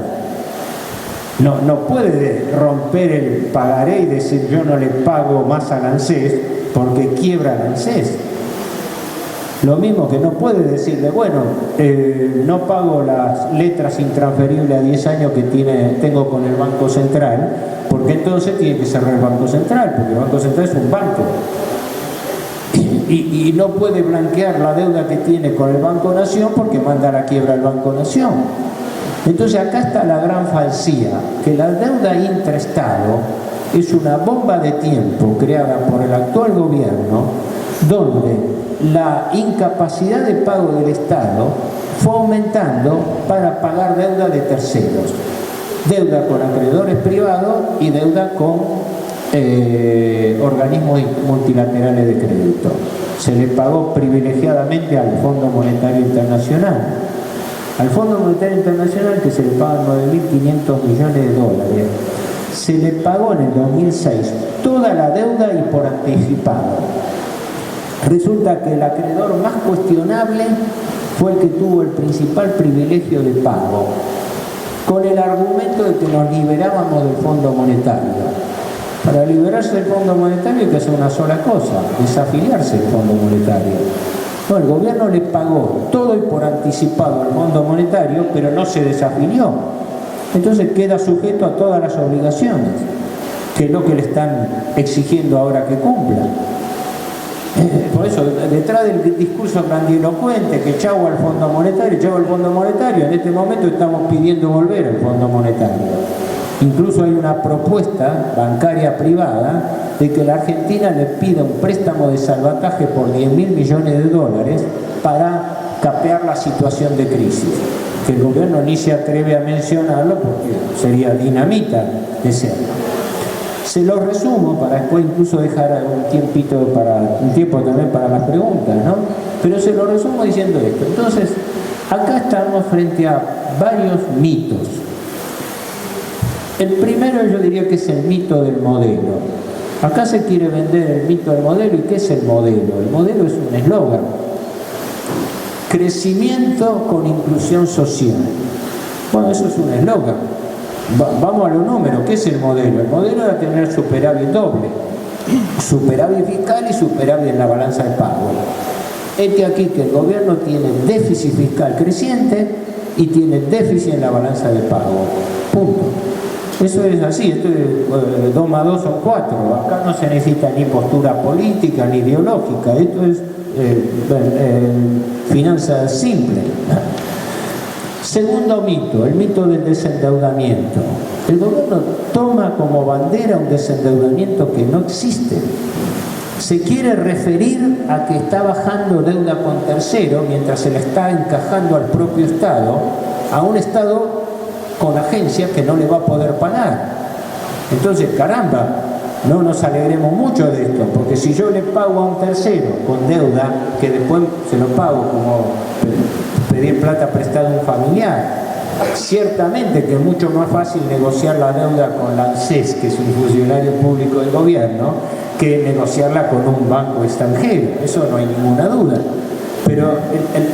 No puede romper el pagaré y decir yo no le pago más al ANSES porque quiebra el ANSES. Lo mismo que no puede decirle, bueno, no pago las letras intransferibles a 10 años que tengo con el Banco Central, porque entonces tiene que cerrar el Banco Central, porque el Banco Central es un banco. Y no puede blanquear la deuda que tiene con el Banco Nación porque manda a la quiebra al Banco Nación. Entonces acá está la gran falsía, que la deuda intraestado es una bomba de tiempo creada por el actual gobierno, donde la incapacidad de pago del Estado fue aumentando para pagar deuda de terceros, deuda con acreedores privados y deuda con organismos multilaterales de crédito. Se le pagó privilegiadamente al Fondo Monetario Internacional. Al Fondo Monetario Internacional, que se le pagan 9.500 millones de dólares, se le pagó en el 2006 toda la deuda y por anticipado. Resulta que el acreedor más cuestionable fue el que tuvo el principal privilegio de pago, con el argumento de que nos liberábamos del Fondo Monetario. Para liberarse del Fondo Monetario hay que hacer una sola cosa: desafiliarse del Fondo Monetario. No, el gobierno le pagó todo y por anticipado al Fondo Monetario, pero no se desafilió. Entonces queda sujeto a todas las obligaciones, que es lo que le están exigiendo ahora que cumpla. Por eso, detrás del discurso grandilocuente que chau al Fondo Monetario, en este momento estamos pidiendo volver al Fondo Monetario. Incluso hay una propuesta bancaria privada de que la Argentina le pida un préstamo de salvataje por 10.000 millones de dólares para capear la situación de crisis, que el gobierno ni se atreve a mencionarlo porque sería dinamita de serlo. Se lo resumo para después incluso dejar un tiempo también para las preguntas, ¿no? Pero se lo resumo diciendo esto. Entonces, acá estamos frente a varios mitos. El primero yo diría que es el mito del modelo. Acá se quiere vender el mito del modelo. ¿Y qué es el modelo? El modelo es un eslogan: crecimiento con inclusión social. Bueno, eso es un eslogan. Vamos a los números. ¿Qué es el modelo? El modelo era tener superávit doble: superávit fiscal y superávit en la balanza de pago. Aquí que el gobierno tiene déficit fiscal creciente y tiene déficit en la balanza de pago. Punto. Eso es así, esto es 2 más 2 son 4. Acá no se necesita ni postura política ni ideológica, esto es finanzas simples. Segundo mito, el mito del desendeudamiento. El gobierno toma como bandera un desendeudamiento que no existe. Se quiere referir a que está bajando deuda con tercero mientras se la está encajando al propio Estado, a un Estado con agencias que no le va a poder pagar. Entonces, caramba, no nos alegremos mucho de esto, porque si yo le pago a un tercero con deuda, que después se lo pago como pedir plata prestada a un familiar, ciertamente que es mucho más fácil negociar la deuda con la ANSES, que es un funcionario público del gobierno, que negociarla con un banco extranjero, eso no hay ninguna duda. Pero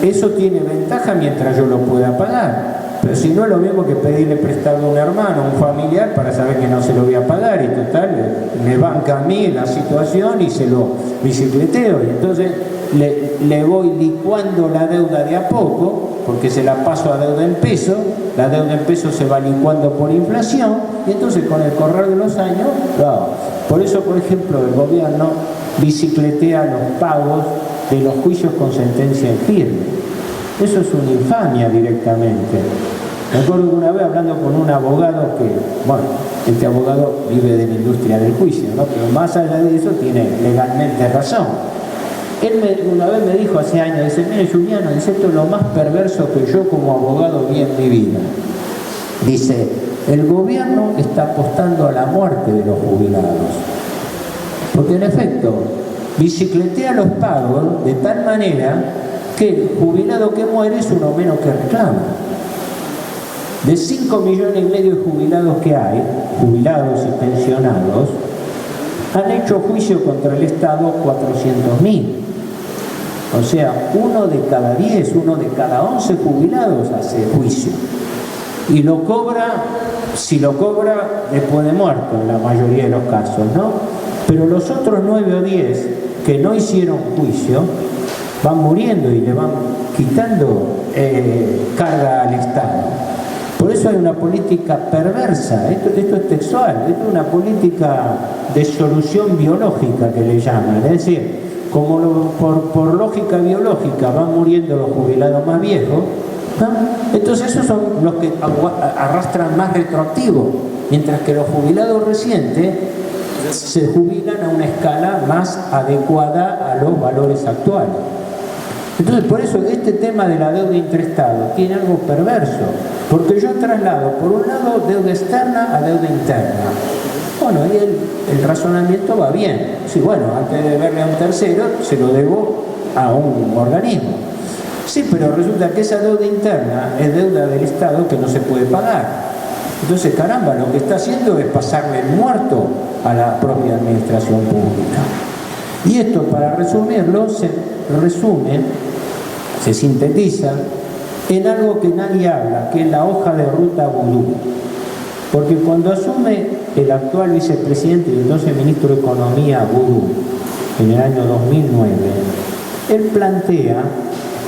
eso tiene ventaja mientras yo lo pueda pagar. Pero si no es lo mismo que pedirle prestado a un hermano, a un familiar, para saber que no se lo voy a pagar, y total, me banca a mí la situación y se lo bicicleteo. Y entonces le voy licuando la deuda de a poco, porque se la paso a deuda en peso, la deuda en peso se va licuando por inflación, y entonces con el correr de los años, claro. Por eso, por ejemplo, el gobierno bicicletea los pagos de los juicios con sentencia en firme. Eso es una infamia directamente. Me acuerdo que una vez hablando con un abogado que, bueno, este abogado vive de la industria del juicio, ¿no? Pero más allá de eso tiene legalmente razón. Una vez me dijo hace años, dice, mire Juliano, dice, esto es lo más perverso que yo como abogado vi en mi vida. Dice, el gobierno está apostando a la muerte de los jubilados. Porque en efecto, bicicletea los pagos de tal manera que el jubilado que muere es uno menos que reclama. De 5,5 millones de jubilados que hay, jubilados y pensionados, han hecho juicio contra el Estado 400.000. O sea, 1 de cada 10, 1 de cada 11 jubilados hace juicio. Y lo cobra, si lo cobra, después de muerto en la mayoría de los casos, ¿no? Pero los otros 9 o 10 que no hicieron juicio van muriendo y le van quitando carga al Estado. Por eso hay una política perversa, esto es textual, esto es una política de solución biológica que le llaman, es decir, como por lógica biológica van muriendo los jubilados más viejos, ¿no? Entonces esos son los que arrastran más retroactivo, mientras que los jubilados recientes se jubilan a una escala más adecuada a los valores actuales. Entonces, por eso este tema de la deuda intraestado tiene algo perverso, porque yo traslado, por un lado, deuda externa a deuda interna. Bueno, ahí el razonamiento va bien. Sí, bueno, antes de deberle a un tercero, se lo debo a un organismo. Sí, pero resulta que esa deuda interna es deuda del Estado que no se puede pagar. Entonces, caramba, lo que está haciendo es pasarle el muerto a la propia administración pública. Y esto, para resumirlo, se resume, se sintetiza en algo que nadie habla, que es la hoja de ruta vudú. Porque cuando asume el actual vicepresidente y entonces ministro de Economía, Vudú, en el año 2009, él plantea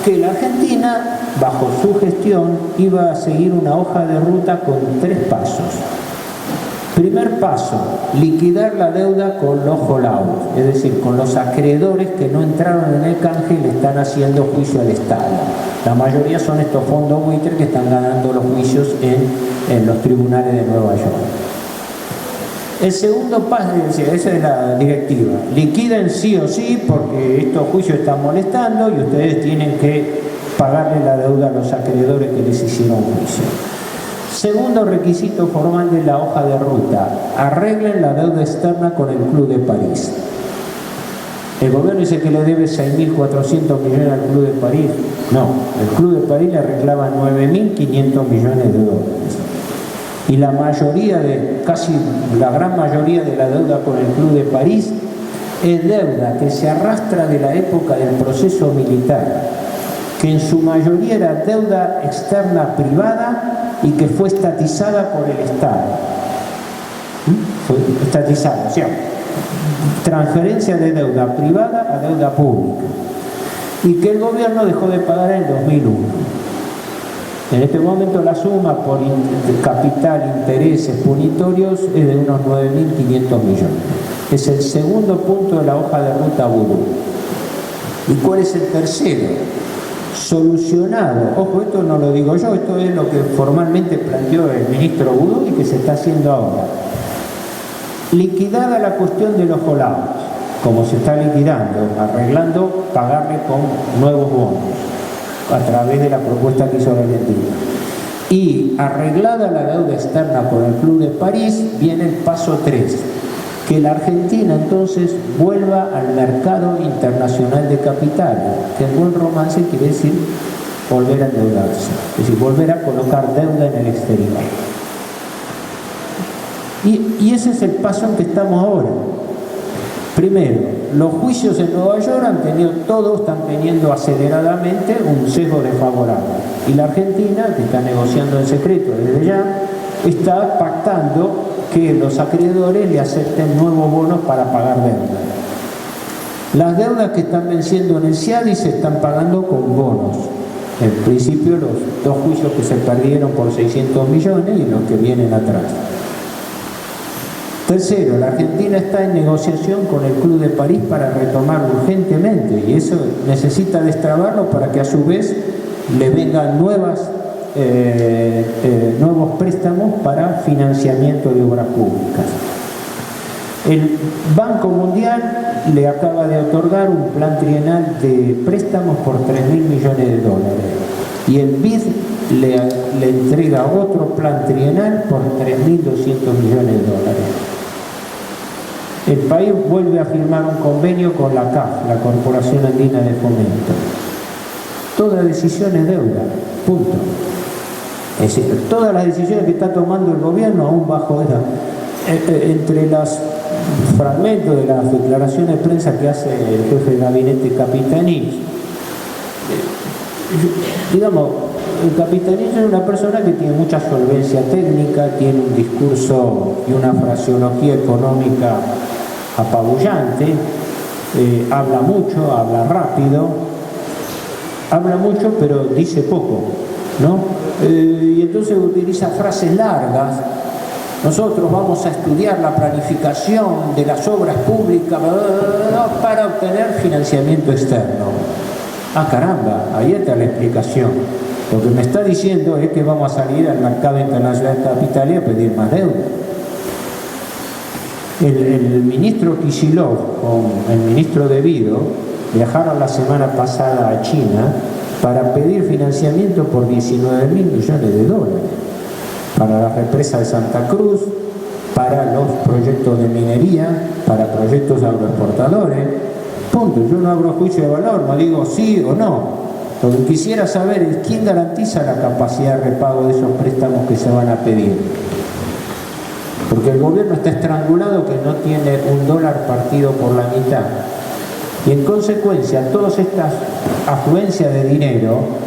que la Argentina, bajo su gestión, iba a seguir una hoja de ruta con 3 pasos. Primer paso, liquidar la deuda con los holdouts, es decir, con los acreedores que no entraron en el canje y le están haciendo juicio al Estado. La mayoría son estos fondos buitres que están ganando los juicios en los tribunales de Nueva York. El segundo paso, esa es la directiva, liquiden sí o sí porque estos juicios están molestando y ustedes tienen que pagarle la deuda a los acreedores que les hicieron juicio. Segundo requisito formal de la hoja de ruta, arreglen la deuda externa con el Club de París. El gobierno dice que le debe 6.400 millones al Club de París. No, el Club de París le reclama 9.500 millones de dólares. Y la mayoría casi la gran mayoría de la deuda con el Club de París es deuda que se arrastra de la época del proceso militar, que en su mayoría era deuda externa privada y que fue estatizada por el Estado. Fue estatizada, o sea, transferencia de deuda privada a deuda pública. Y que el gobierno dejó de pagar en 2001. En este momento la suma por capital, intereses, punitorios es de unos 9.500 millones. Es el segundo punto de la hoja de ruta Vudú. ¿Y cuál es el tercero? Solucionado, ojo, esto no lo digo yo, esto es lo que formalmente planteó el ministro Vudú y que se está haciendo ahora. Liquidada la cuestión de los holdouts, como se está liquidando, arreglando, pagarle con nuevos bonos a través de la propuesta que hizo la Argentina. Y arreglada la deuda externa con el Club de París, viene el paso 3, que la Argentina entonces vuelva al mercado internacional de capitales, que en buen romance quiere decir volver a endeudarse, es decir, volver a colocar deuda en el exterior. Y ese es el paso en que estamos ahora. Primero, los juicios en Nueva York todos están teniendo aceleradamente un sesgo desfavorable. Y la Argentina, que está negociando en secreto desde ya, está pactando que los acreedores le acepten nuevos bonos para pagar deuda. Las deudas que están venciendo en el CIADI se están pagando con bonos. En principio los 2 juicios que se perdieron por 600 millones y los que vienen atrás. Tercero, la Argentina está en negociación con el Club de París para retomar urgentemente y eso necesita destrabarlo para que a su vez le vengan nuevas nuevos préstamos para financiamiento de obras públicas. El Banco Mundial le acaba de otorgar un plan trienal de préstamos por 3.000 millones de dólares y el BID le entrega otro plan trienal por 3.200 millones de dólares. El país vuelve a firmar un convenio con la CAF, la Corporación Andina de Fomento. Toda decisión es deuda, punto. Es decir, todas las decisiones que está tomando el gobierno, aún bajo entre los fragmentos de las declaraciones de prensa que hace el jefe de gabinete Capitanich, digamos, el Capitanich es una persona que tiene mucha solvencia técnica, tiene un discurso y una fraseología económica apabullante, habla mucho, habla rápido, habla mucho pero dice poco, ¿no? Y entonces utiliza frases largas. Nosotros vamos a estudiar la planificación de las obras públicas para obtener financiamiento externo. Ah, caramba, ahí está la explicación. Lo que me está diciendo es que vamos a salir al mercado internacional de capitales a pedir más deuda. El ministro Kicillof con el ministro De Vido viajaron la semana pasada a China para pedir financiamiento por 19.000 millones de dólares para la represa de Santa Cruz, para los proyectos de minería, para proyectos agroexportadores. Punto. Yo no abro juicio de valor, no digo sí o no. Lo que quisiera saber es quién garantiza la capacidad de repago de esos préstamos que se van a pedir. Porque el gobierno está estrangulado que no tiene un dólar partido por la mitad. Y en consecuencia, todas estas afluencias de dinero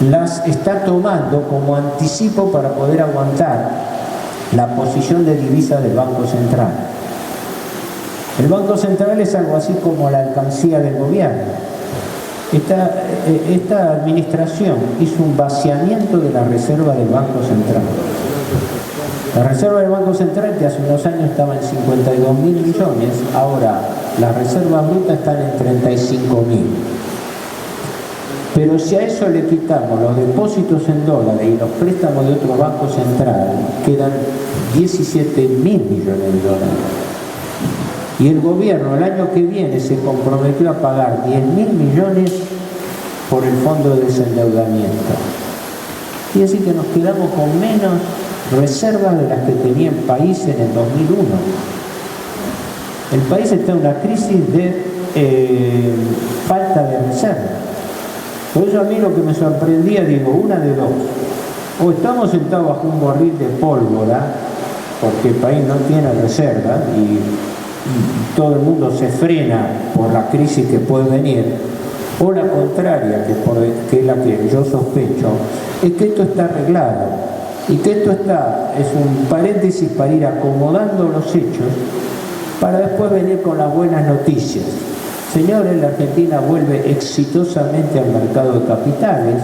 las está tomando como anticipo para poder aguantar la posición de divisa del Banco Central. El Banco Central es algo así como la alcancía del gobierno. Esta administración hizo un vaciamiento de la reserva del Banco Central. La reserva del Banco Central, que hace unos años estaba en 52.000 millones, ahora las reservas brutas están en 35.000. Pero si a eso le quitamos los depósitos en dólares y los préstamos de otro banco central, quedan 17.000 millones de dólares. Y el gobierno el año que viene se comprometió a pagar 10.000 millones por el fondo de desendeudamiento. Y así que nos quedamos con menos reservas de las que tenía el país en el 2001. El país está en una crisis de falta de reservas. Por eso a mí lo que me sorprendía, digo, una de dos. O estamos sentados bajo un barril de pólvora, porque el país no tiene reserva y todo el mundo se frena por la crisis que puede venir, o la contraria, que es la que yo sospecho, es que esto está arreglado y que esto es un paréntesis para ir acomodando los hechos para después venir con las buenas noticias. Señores, la Argentina vuelve exitosamente al mercado de capitales,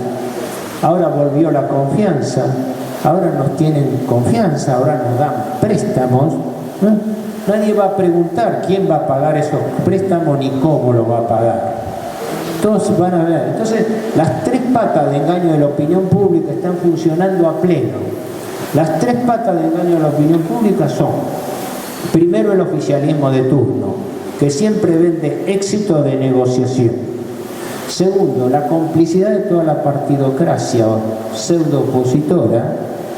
ahora volvió la confianza, ahora nos tienen confianza, ahora nos dan préstamos, ¿no? Nadie va a preguntar quién va a pagar esos préstamos ni cómo lo va a pagar. Todos van a ver. Entonces, las tres patas de engaño de la opinión pública están funcionando a pleno. Las tres patas de engaño de la opinión pública son, primero, el oficialismo de turno, que siempre vende éxito de negociación. Segundo, la complicidad de toda la partidocracia pseudo opositora,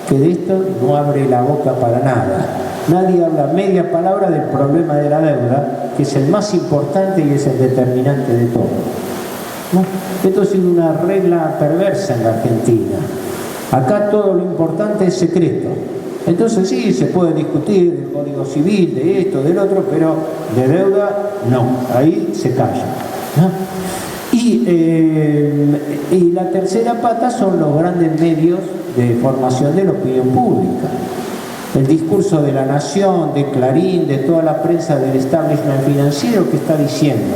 que de esto no abre la boca para nada. Nadie habla media palabra del problema de la deuda, que es el más importante y es el determinante de todo. ¿No? Esto ha sido una regla perversa en la Argentina. Acá todo lo importante es secreto. Entonces sí, se puede discutir del Código Civil, de esto, del otro, pero de deuda no, ahí se calla, ¿no? Y la tercera pata son los grandes medios de formación de la opinión pública. El discurso de La Nación, de Clarín, de toda la prensa del establishment financiero, que está diciendo,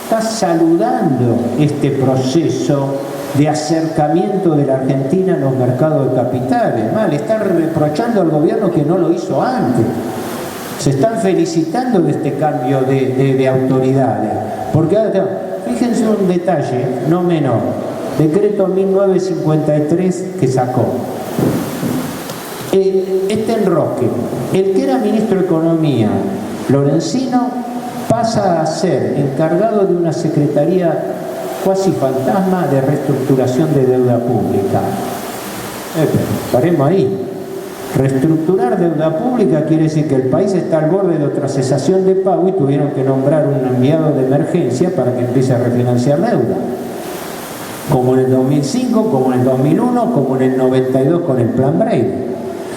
está saludando este proceso de acercamiento de la Argentina a los mercados de capitales. Le están reprochando al gobierno que no lo hizo antes. Se están felicitando de este cambio de autoridades. Porque fíjense un detalle no menor. decreto 1953 que sacó. Este enroque, el que era ministro de Economía, Lorenzino, pasa a ser encargado de una secretaría cuasi fantasma de reestructuración de deuda pública. Paremos ahí. Reestructurar deuda pública quiere decir que el país está al borde de otra cesación de pago y tuvieron que nombrar un enviado de emergencia para que empiece a refinanciar deuda. Como en el 2005, como en el 2001, como en el 92 con el Plan Brady.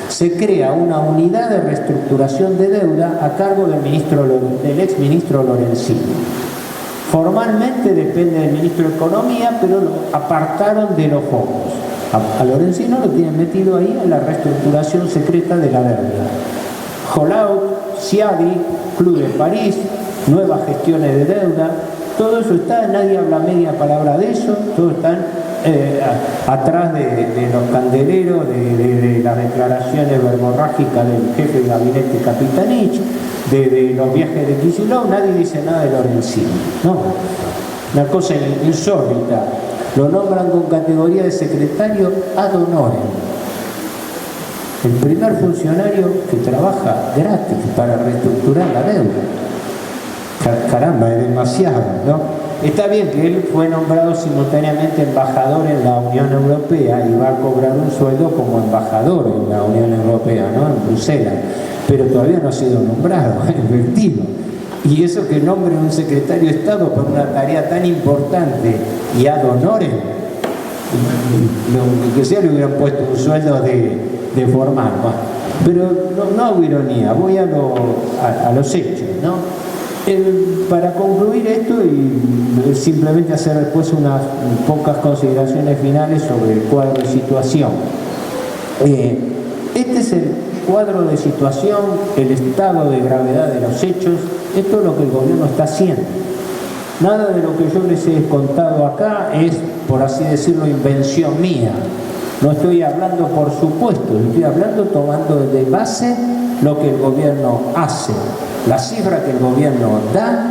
Se crea una unidad de reestructuración de deuda a cargo del exministro Lorenzino. Formalmente depende del ministro de Economía, pero lo apartaron de los focos. A Lorenzino lo tienen metido ahí en la reestructuración secreta de la deuda. Hollout, Ciadi, Club de París, nuevas gestiones de deuda, todo eso está, nadie habla media palabra de eso, todo está atrás de los candeleros, de las declaraciones verborrágicas del jefe de gabinete Capitanich, de los viajes de Kicillof, nadie dice nada de Lorenzino, ¿no? Una cosa insólita. Lo nombran con categoría de secretario ad honorem. El primer funcionario que trabaja gratis para reestructurar la deuda. Caramba, es demasiado, ¿no? Está bien que él fue nombrado simultáneamente embajador en la Unión Europea y va a cobrar un sueldo como embajador en la Unión Europea, ¿no? En Bruselas, pero todavía no ha sido nombrado, efectivo. Y eso que nombre un secretario de Estado por una tarea tan importante y ad honorem, que sea le hubieran puesto un sueldo de formal, ¿no? Pero no hago ironía, voy a los hechos, ¿no? Para concluir esto y simplemente hacer después unas pocas consideraciones finales sobre el cuadro de situación. Este es el cuadro de situación, el estado de gravedad de los hechos. Esto es lo que el gobierno está haciendo. Nada de lo que yo les he contado acá es, por así decirlo, invención mía. No estoy hablando por supuesto, estoy hablando tomando de base lo que el gobierno hace, la cifra que el gobierno da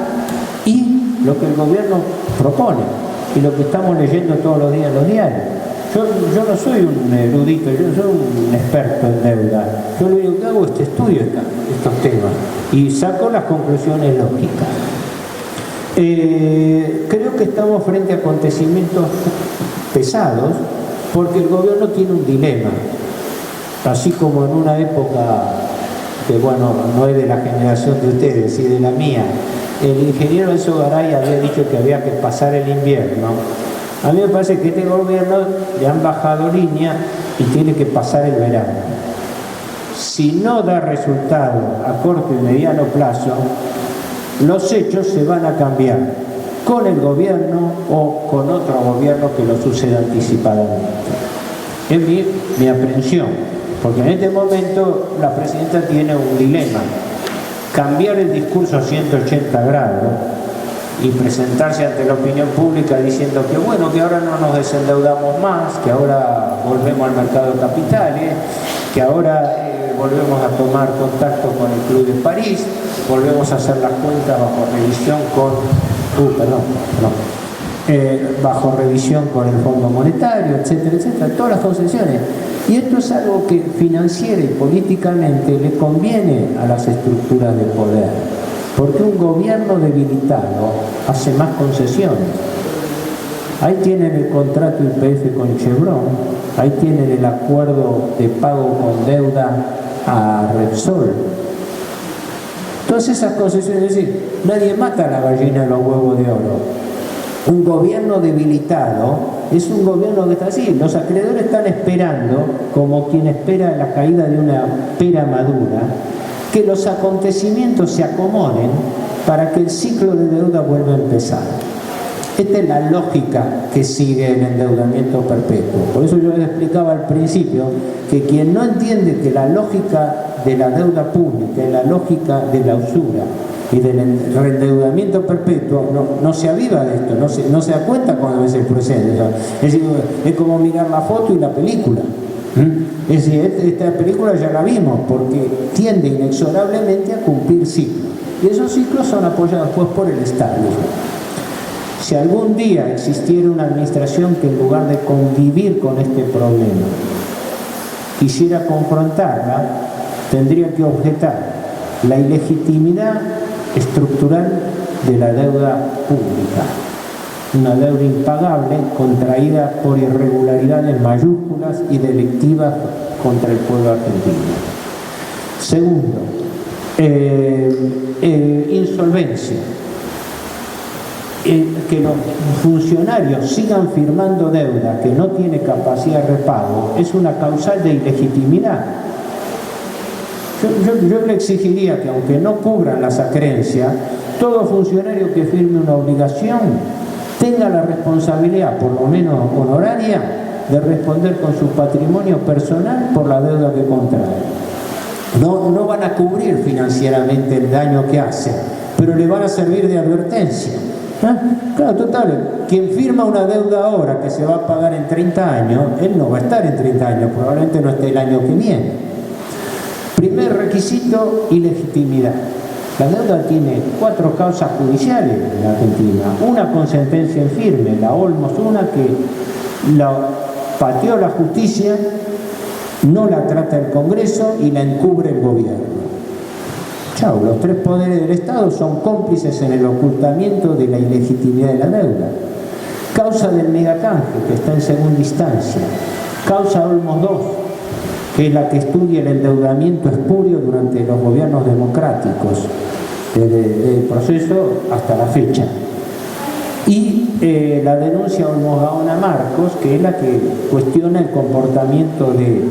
y lo que el gobierno propone y lo que estamos leyendo todos los días en los diarios. Yo no soy un erudito, yo soy un experto en deuda. Yo lo único que hago es estudio estos temas y saco las conclusiones lógicas. Creo que estamos frente a acontecimientos pesados porque el gobierno tiene un dilema. Así como en una época que, bueno, no es de la generación de ustedes, y de la mía, el ingeniero Enzo Garay había dicho que había que pasar el invierno. A mí me parece que este gobierno le han bajado línea y tiene que pasar el verano. Si no da resultado a corto y mediano plazo, los hechos se van a cambiar con el gobierno o con otro gobierno que lo suceda anticipadamente. Es mi aprehensión, porque en este momento la presidenta tiene un dilema: cambiar el discurso a 180 grados y presentarse ante la opinión pública diciendo que bueno, que ahora no nos desendeudamos más, que ahora volvemos al mercado de capitales, que ahora volvemos a tomar contacto con el Club de París, volvemos a hacer las cuentas bajo revisión bajo revisión con el Fondo Monetario, etcétera, etcétera, todas las concesiones. Y esto es algo que financiera y políticamente le conviene a las estructuras de poder, porque un gobierno debilitado hace más concesiones. Ahí tienen el contrato YPF con Chevron, ahí tienen el acuerdo de pago con deuda a Repsol. Todas esas concesiones, es decir, nadie mata a la gallina de los huevos de oro. Un gobierno debilitado es un gobierno que está así. Los acreedores están esperando, como quien espera la caída de una pera madura, que los acontecimientos se acomoden para que el ciclo de deuda vuelva a empezar. Esta es la lógica que sigue el endeudamiento perpetuo. Por eso yo les explicaba al principio que quien no entiende que la lógica de la deuda pública es la lógica de la usura y del reendeudamiento perpetuo, no se aviva de esto, no se da cuenta cuando ves el proceso. Es decir, es como mirar la foto y la película. Es decir, esta película ya la vimos porque tiende inexorablemente a cumplir ciclos. Y esos ciclos son apoyados pues por el Estado. Si algún día existiera una administración que en lugar de convivir con este problema quisiera confrontarla, tendría que objetar la ilegitimidad estructural de la deuda pública, una deuda impagable contraída por irregularidades mayúsculas y delictivas contra el pueblo argentino. Segundo, insolvencia. Que los funcionarios sigan firmando deuda que no tiene capacidad de repago es una causal de ilegitimidad. Yo le exigiría que, aunque no cubran las acreencias, todo funcionario que firme una obligación tenga la responsabilidad, por lo menos honoraria, de responder con su patrimonio personal por la deuda que contrae. No van a cubrir financieramente el daño que hace, pero le van a servir de advertencia. Claro, total, quien firma una deuda ahora que se va a pagar en 30 años, él no va a estar en 30 años, probablemente no esté el año que viene. Primer requisito, ilegitimidad. La deuda tiene 4 causas judiciales en Argentina, una con sentencia en firme, la Olmos, una que la pateó la justicia, no la trata el Congreso y la encubre el gobierno. Chau, los 3 poderes del Estado son cómplices en el ocultamiento de la ilegitimidad de la deuda. Causa del megacanje, que está en segunda instancia. Causa Olmos II, que es la que estudia el endeudamiento espurio durante los gobiernos democráticos, desde el proceso hasta la fecha. Y la denuncia Olmos Gaona Marcos, que es la que cuestiona el comportamiento de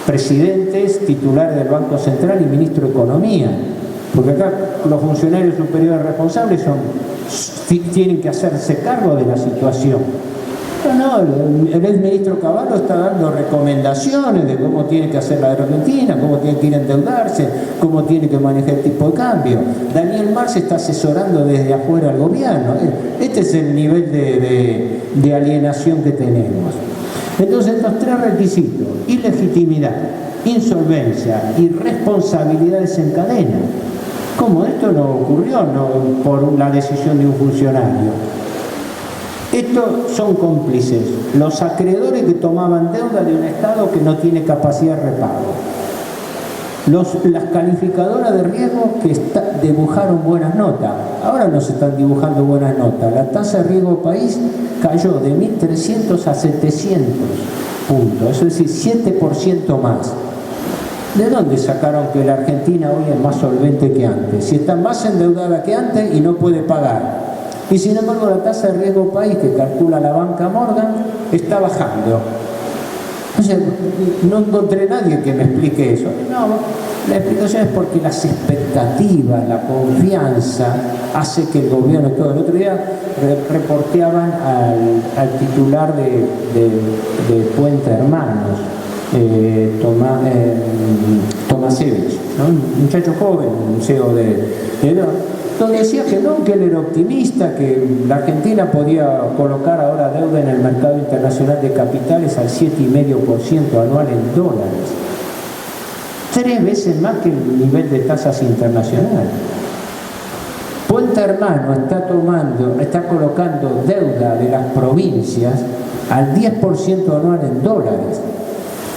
presidentes, titulares del Banco Central y ministro de Economía. Porque acá los funcionarios superiores responsables tienen que hacerse cargo de la situación. No, el ex ministro Cavallo está dando recomendaciones de cómo tiene que hacer la Argentina, cómo tiene que ir a endeudarse, cómo tiene que manejar el tipo de cambio. Daniel Marx está asesorando desde afuera al gobierno. Este es el nivel de alienación que tenemos. Entonces, estos 3 requisitos: ilegitimidad, insolvencia y responsabilidad desencadena. ¿Cómo? Esto no ocurrió por la decisión de un funcionario. Estos son cómplices, los acreedores que tomaban deuda de un Estado que no tiene capacidad de repago. Las calificadoras de riesgo que dibujaron buenas notas. Ahora no se están dibujando buenas notas. La tasa de riesgo país cayó de 1.300 a 700 puntos, es decir, 7% más. ¿De dónde sacaron que la Argentina hoy es más solvente que antes? Si está más endeudada que antes y no puede pagar. Y sin embargo la tasa de riesgo país que calcula la banca Morgan está bajando. O sea, no encontré nadie que me explique eso. No, la explicación es porque las expectativas, la confianza hace que el gobierno, todo el otro día reporteaban al titular de Puente Hermanos, Tomasevich, ¿no? Un muchacho joven, un CEO donde decía que no, que él era optimista, que la Argentina podía colocar ahora deuda en el mercado internacional de capitales al 7,5% anual en dólares. 3 veces más que el nivel de tasas internacionales. Puente Hermano está colocando deuda de las provincias al 10% anual en dólares.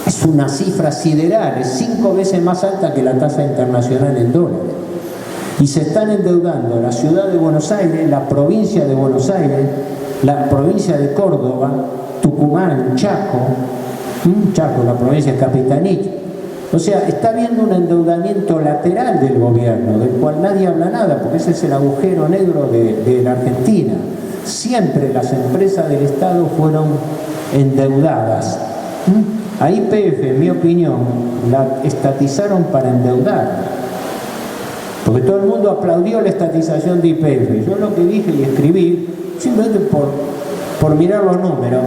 Es una cifra sideral, es 5 veces más alta que la tasa internacional en dólares. Y se están endeudando la ciudad de Buenos Aires, la provincia de Buenos Aires, la provincia de Córdoba, Tucumán, Chaco, la provincia de Capitanich. O sea, está habiendo un endeudamiento lateral del gobierno, del cual nadie habla nada, porque ese es el agujero negro de la Argentina. Siempre las empresas del Estado fueron endeudadas. A YPF, en mi opinión, la estatizaron para endeudar. Porque todo el mundo aplaudió la estatización de YPF. Yo lo que dije y escribí, simplemente por mirar los números,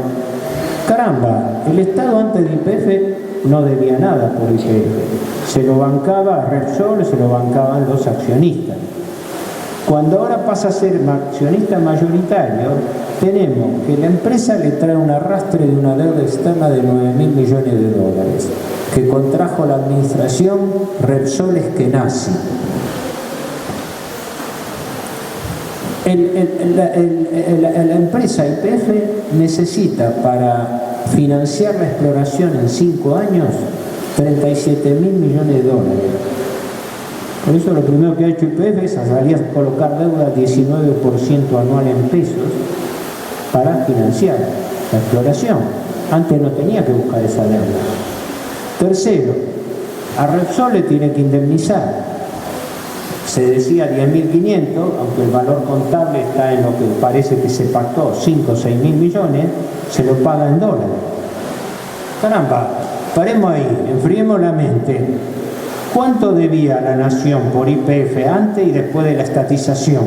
caramba, el Estado antes de YPF no debía nada por YPF. Se lo bancaba Repsol, se lo bancaban los accionistas. Cuando ahora pasa a ser accionista mayoritario, tenemos que la empresa le trae un arrastre de una deuda externa de 9.000 millones de dólares, que contrajo la administración Repsol Eskenazi. La empresa YPF necesita para financiar la exploración en 5 años 37.000 millones de dólares. Por eso lo primero que ha hecho YPF es salir a colocar deuda 19% anual en pesos para financiar la exploración. Antes no tenía que buscar esa deuda. Tercero, a Repsol le tiene que indemnizar. Se decía 10.500, aunque el valor contable está en lo que parece que se pactó, 5 o 6.000 millones, se lo paga en dólares. Caramba, paremos ahí, enfriemos la mente. ¿Cuánto debía la nación por YPF antes y después de la estatización?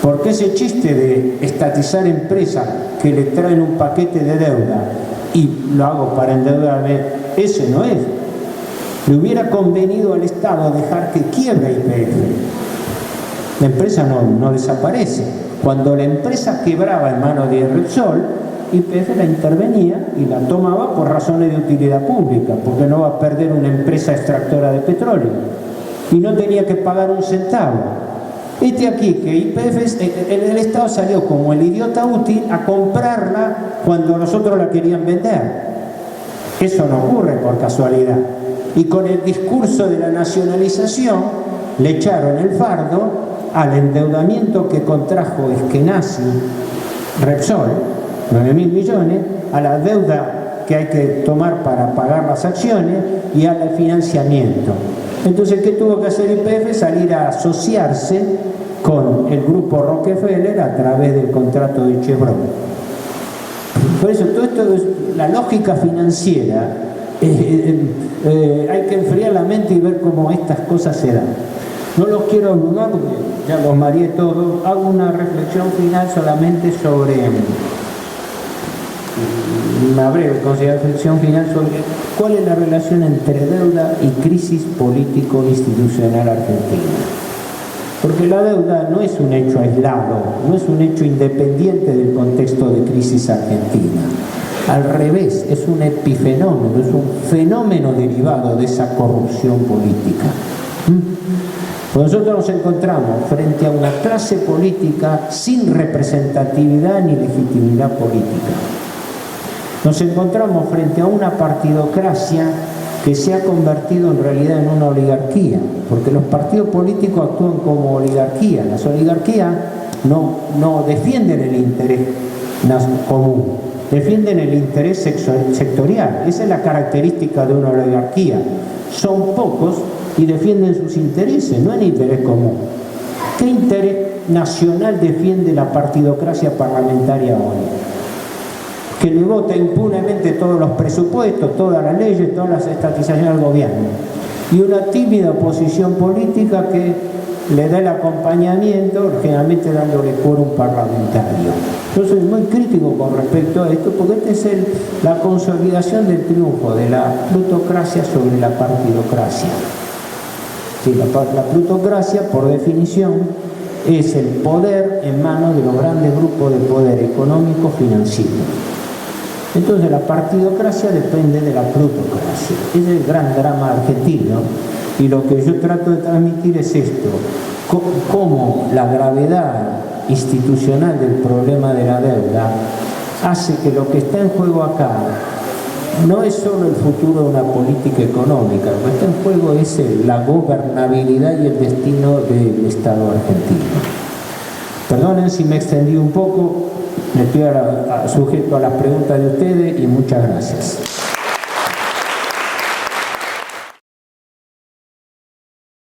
Porque ese chiste de estatizar empresas que le traen un paquete de deuda y lo hago para endeudarme, ese no es. Le hubiera convenido al Estado dejar que quiebra YPF. La empresa no desaparece. Cuando la empresa quebraba en manos de Repsol, YPF la intervenía y la tomaba por razones de utilidad pública, porque no va a perder una empresa extractora de petróleo. Y no tenía que pagar un centavo. Aquí que YPF, el Estado salió como el idiota útil a comprarla cuando los otros la querían vender. Eso no ocurre por casualidad. Y con el discurso de la nacionalización le echaron el fardo al endeudamiento que contrajo Eskenazi, Repsol, 9.000 millones, a la deuda que hay que tomar para pagar las acciones y al financiamiento. Entonces, ¿qué tuvo que hacer YPF? Salir a asociarse con el grupo Rockefeller a través del contrato de Chevron. Por eso, todo esto es la lógica financiera. Hay que enfriar la mente y ver cómo estas cosas se dan. No los quiero abrumar porque ya los mareé todo. Hago una reflexión final solamente sobre una breve reflexión final sobre cuál es la relación entre deuda y crisis político-institucional argentina. Porque la deuda no es un hecho aislado, no es un hecho independiente del contexto de crisis argentina. Al revés, es un epifenómeno, es un fenómeno derivado de esa corrupción política. Pues nosotros nos encontramos frente a una clase política sin representatividad ni legitimidad política. Nos encontramos frente a una partidocracia que se ha convertido en realidad en una oligarquía, porque los partidos políticos actúan como oligarquía. Las oligarquías no defienden el interés común, defienden el interés sectorial. Esa es la característica de una oligarquía. Son pocos y defienden sus intereses, no el interés común. ¿Qué interés nacional defiende la partidocracia parlamentaria hoy? Que le vota impunemente todos los presupuestos, todas las leyes, todas las estatizaciones al gobierno. Y una tímida oposición política que le da el acompañamiento, generalmente dándole quórum parlamentario. Yo soy muy crítico con respecto a esto, porque esta es la consolidación del triunfo de la plutocracia sobre la partidocracia. Sí, la plutocracia, por definición, es el poder en manos de los grandes grupos de poder económico financiero. Entonces la partidocracia depende de la plutocracia. Es el gran drama argentino y lo que yo trato de transmitir es esto: cómo la gravedad institucional del problema de la deuda hace que lo que está en juego acá no es solo el futuro de una política económica, lo que está en juego es la gobernabilidad y el destino del Estado argentino. Perdonen si me extendí un poco, me pido sujeto a las preguntas de ustedes y muchas gracias.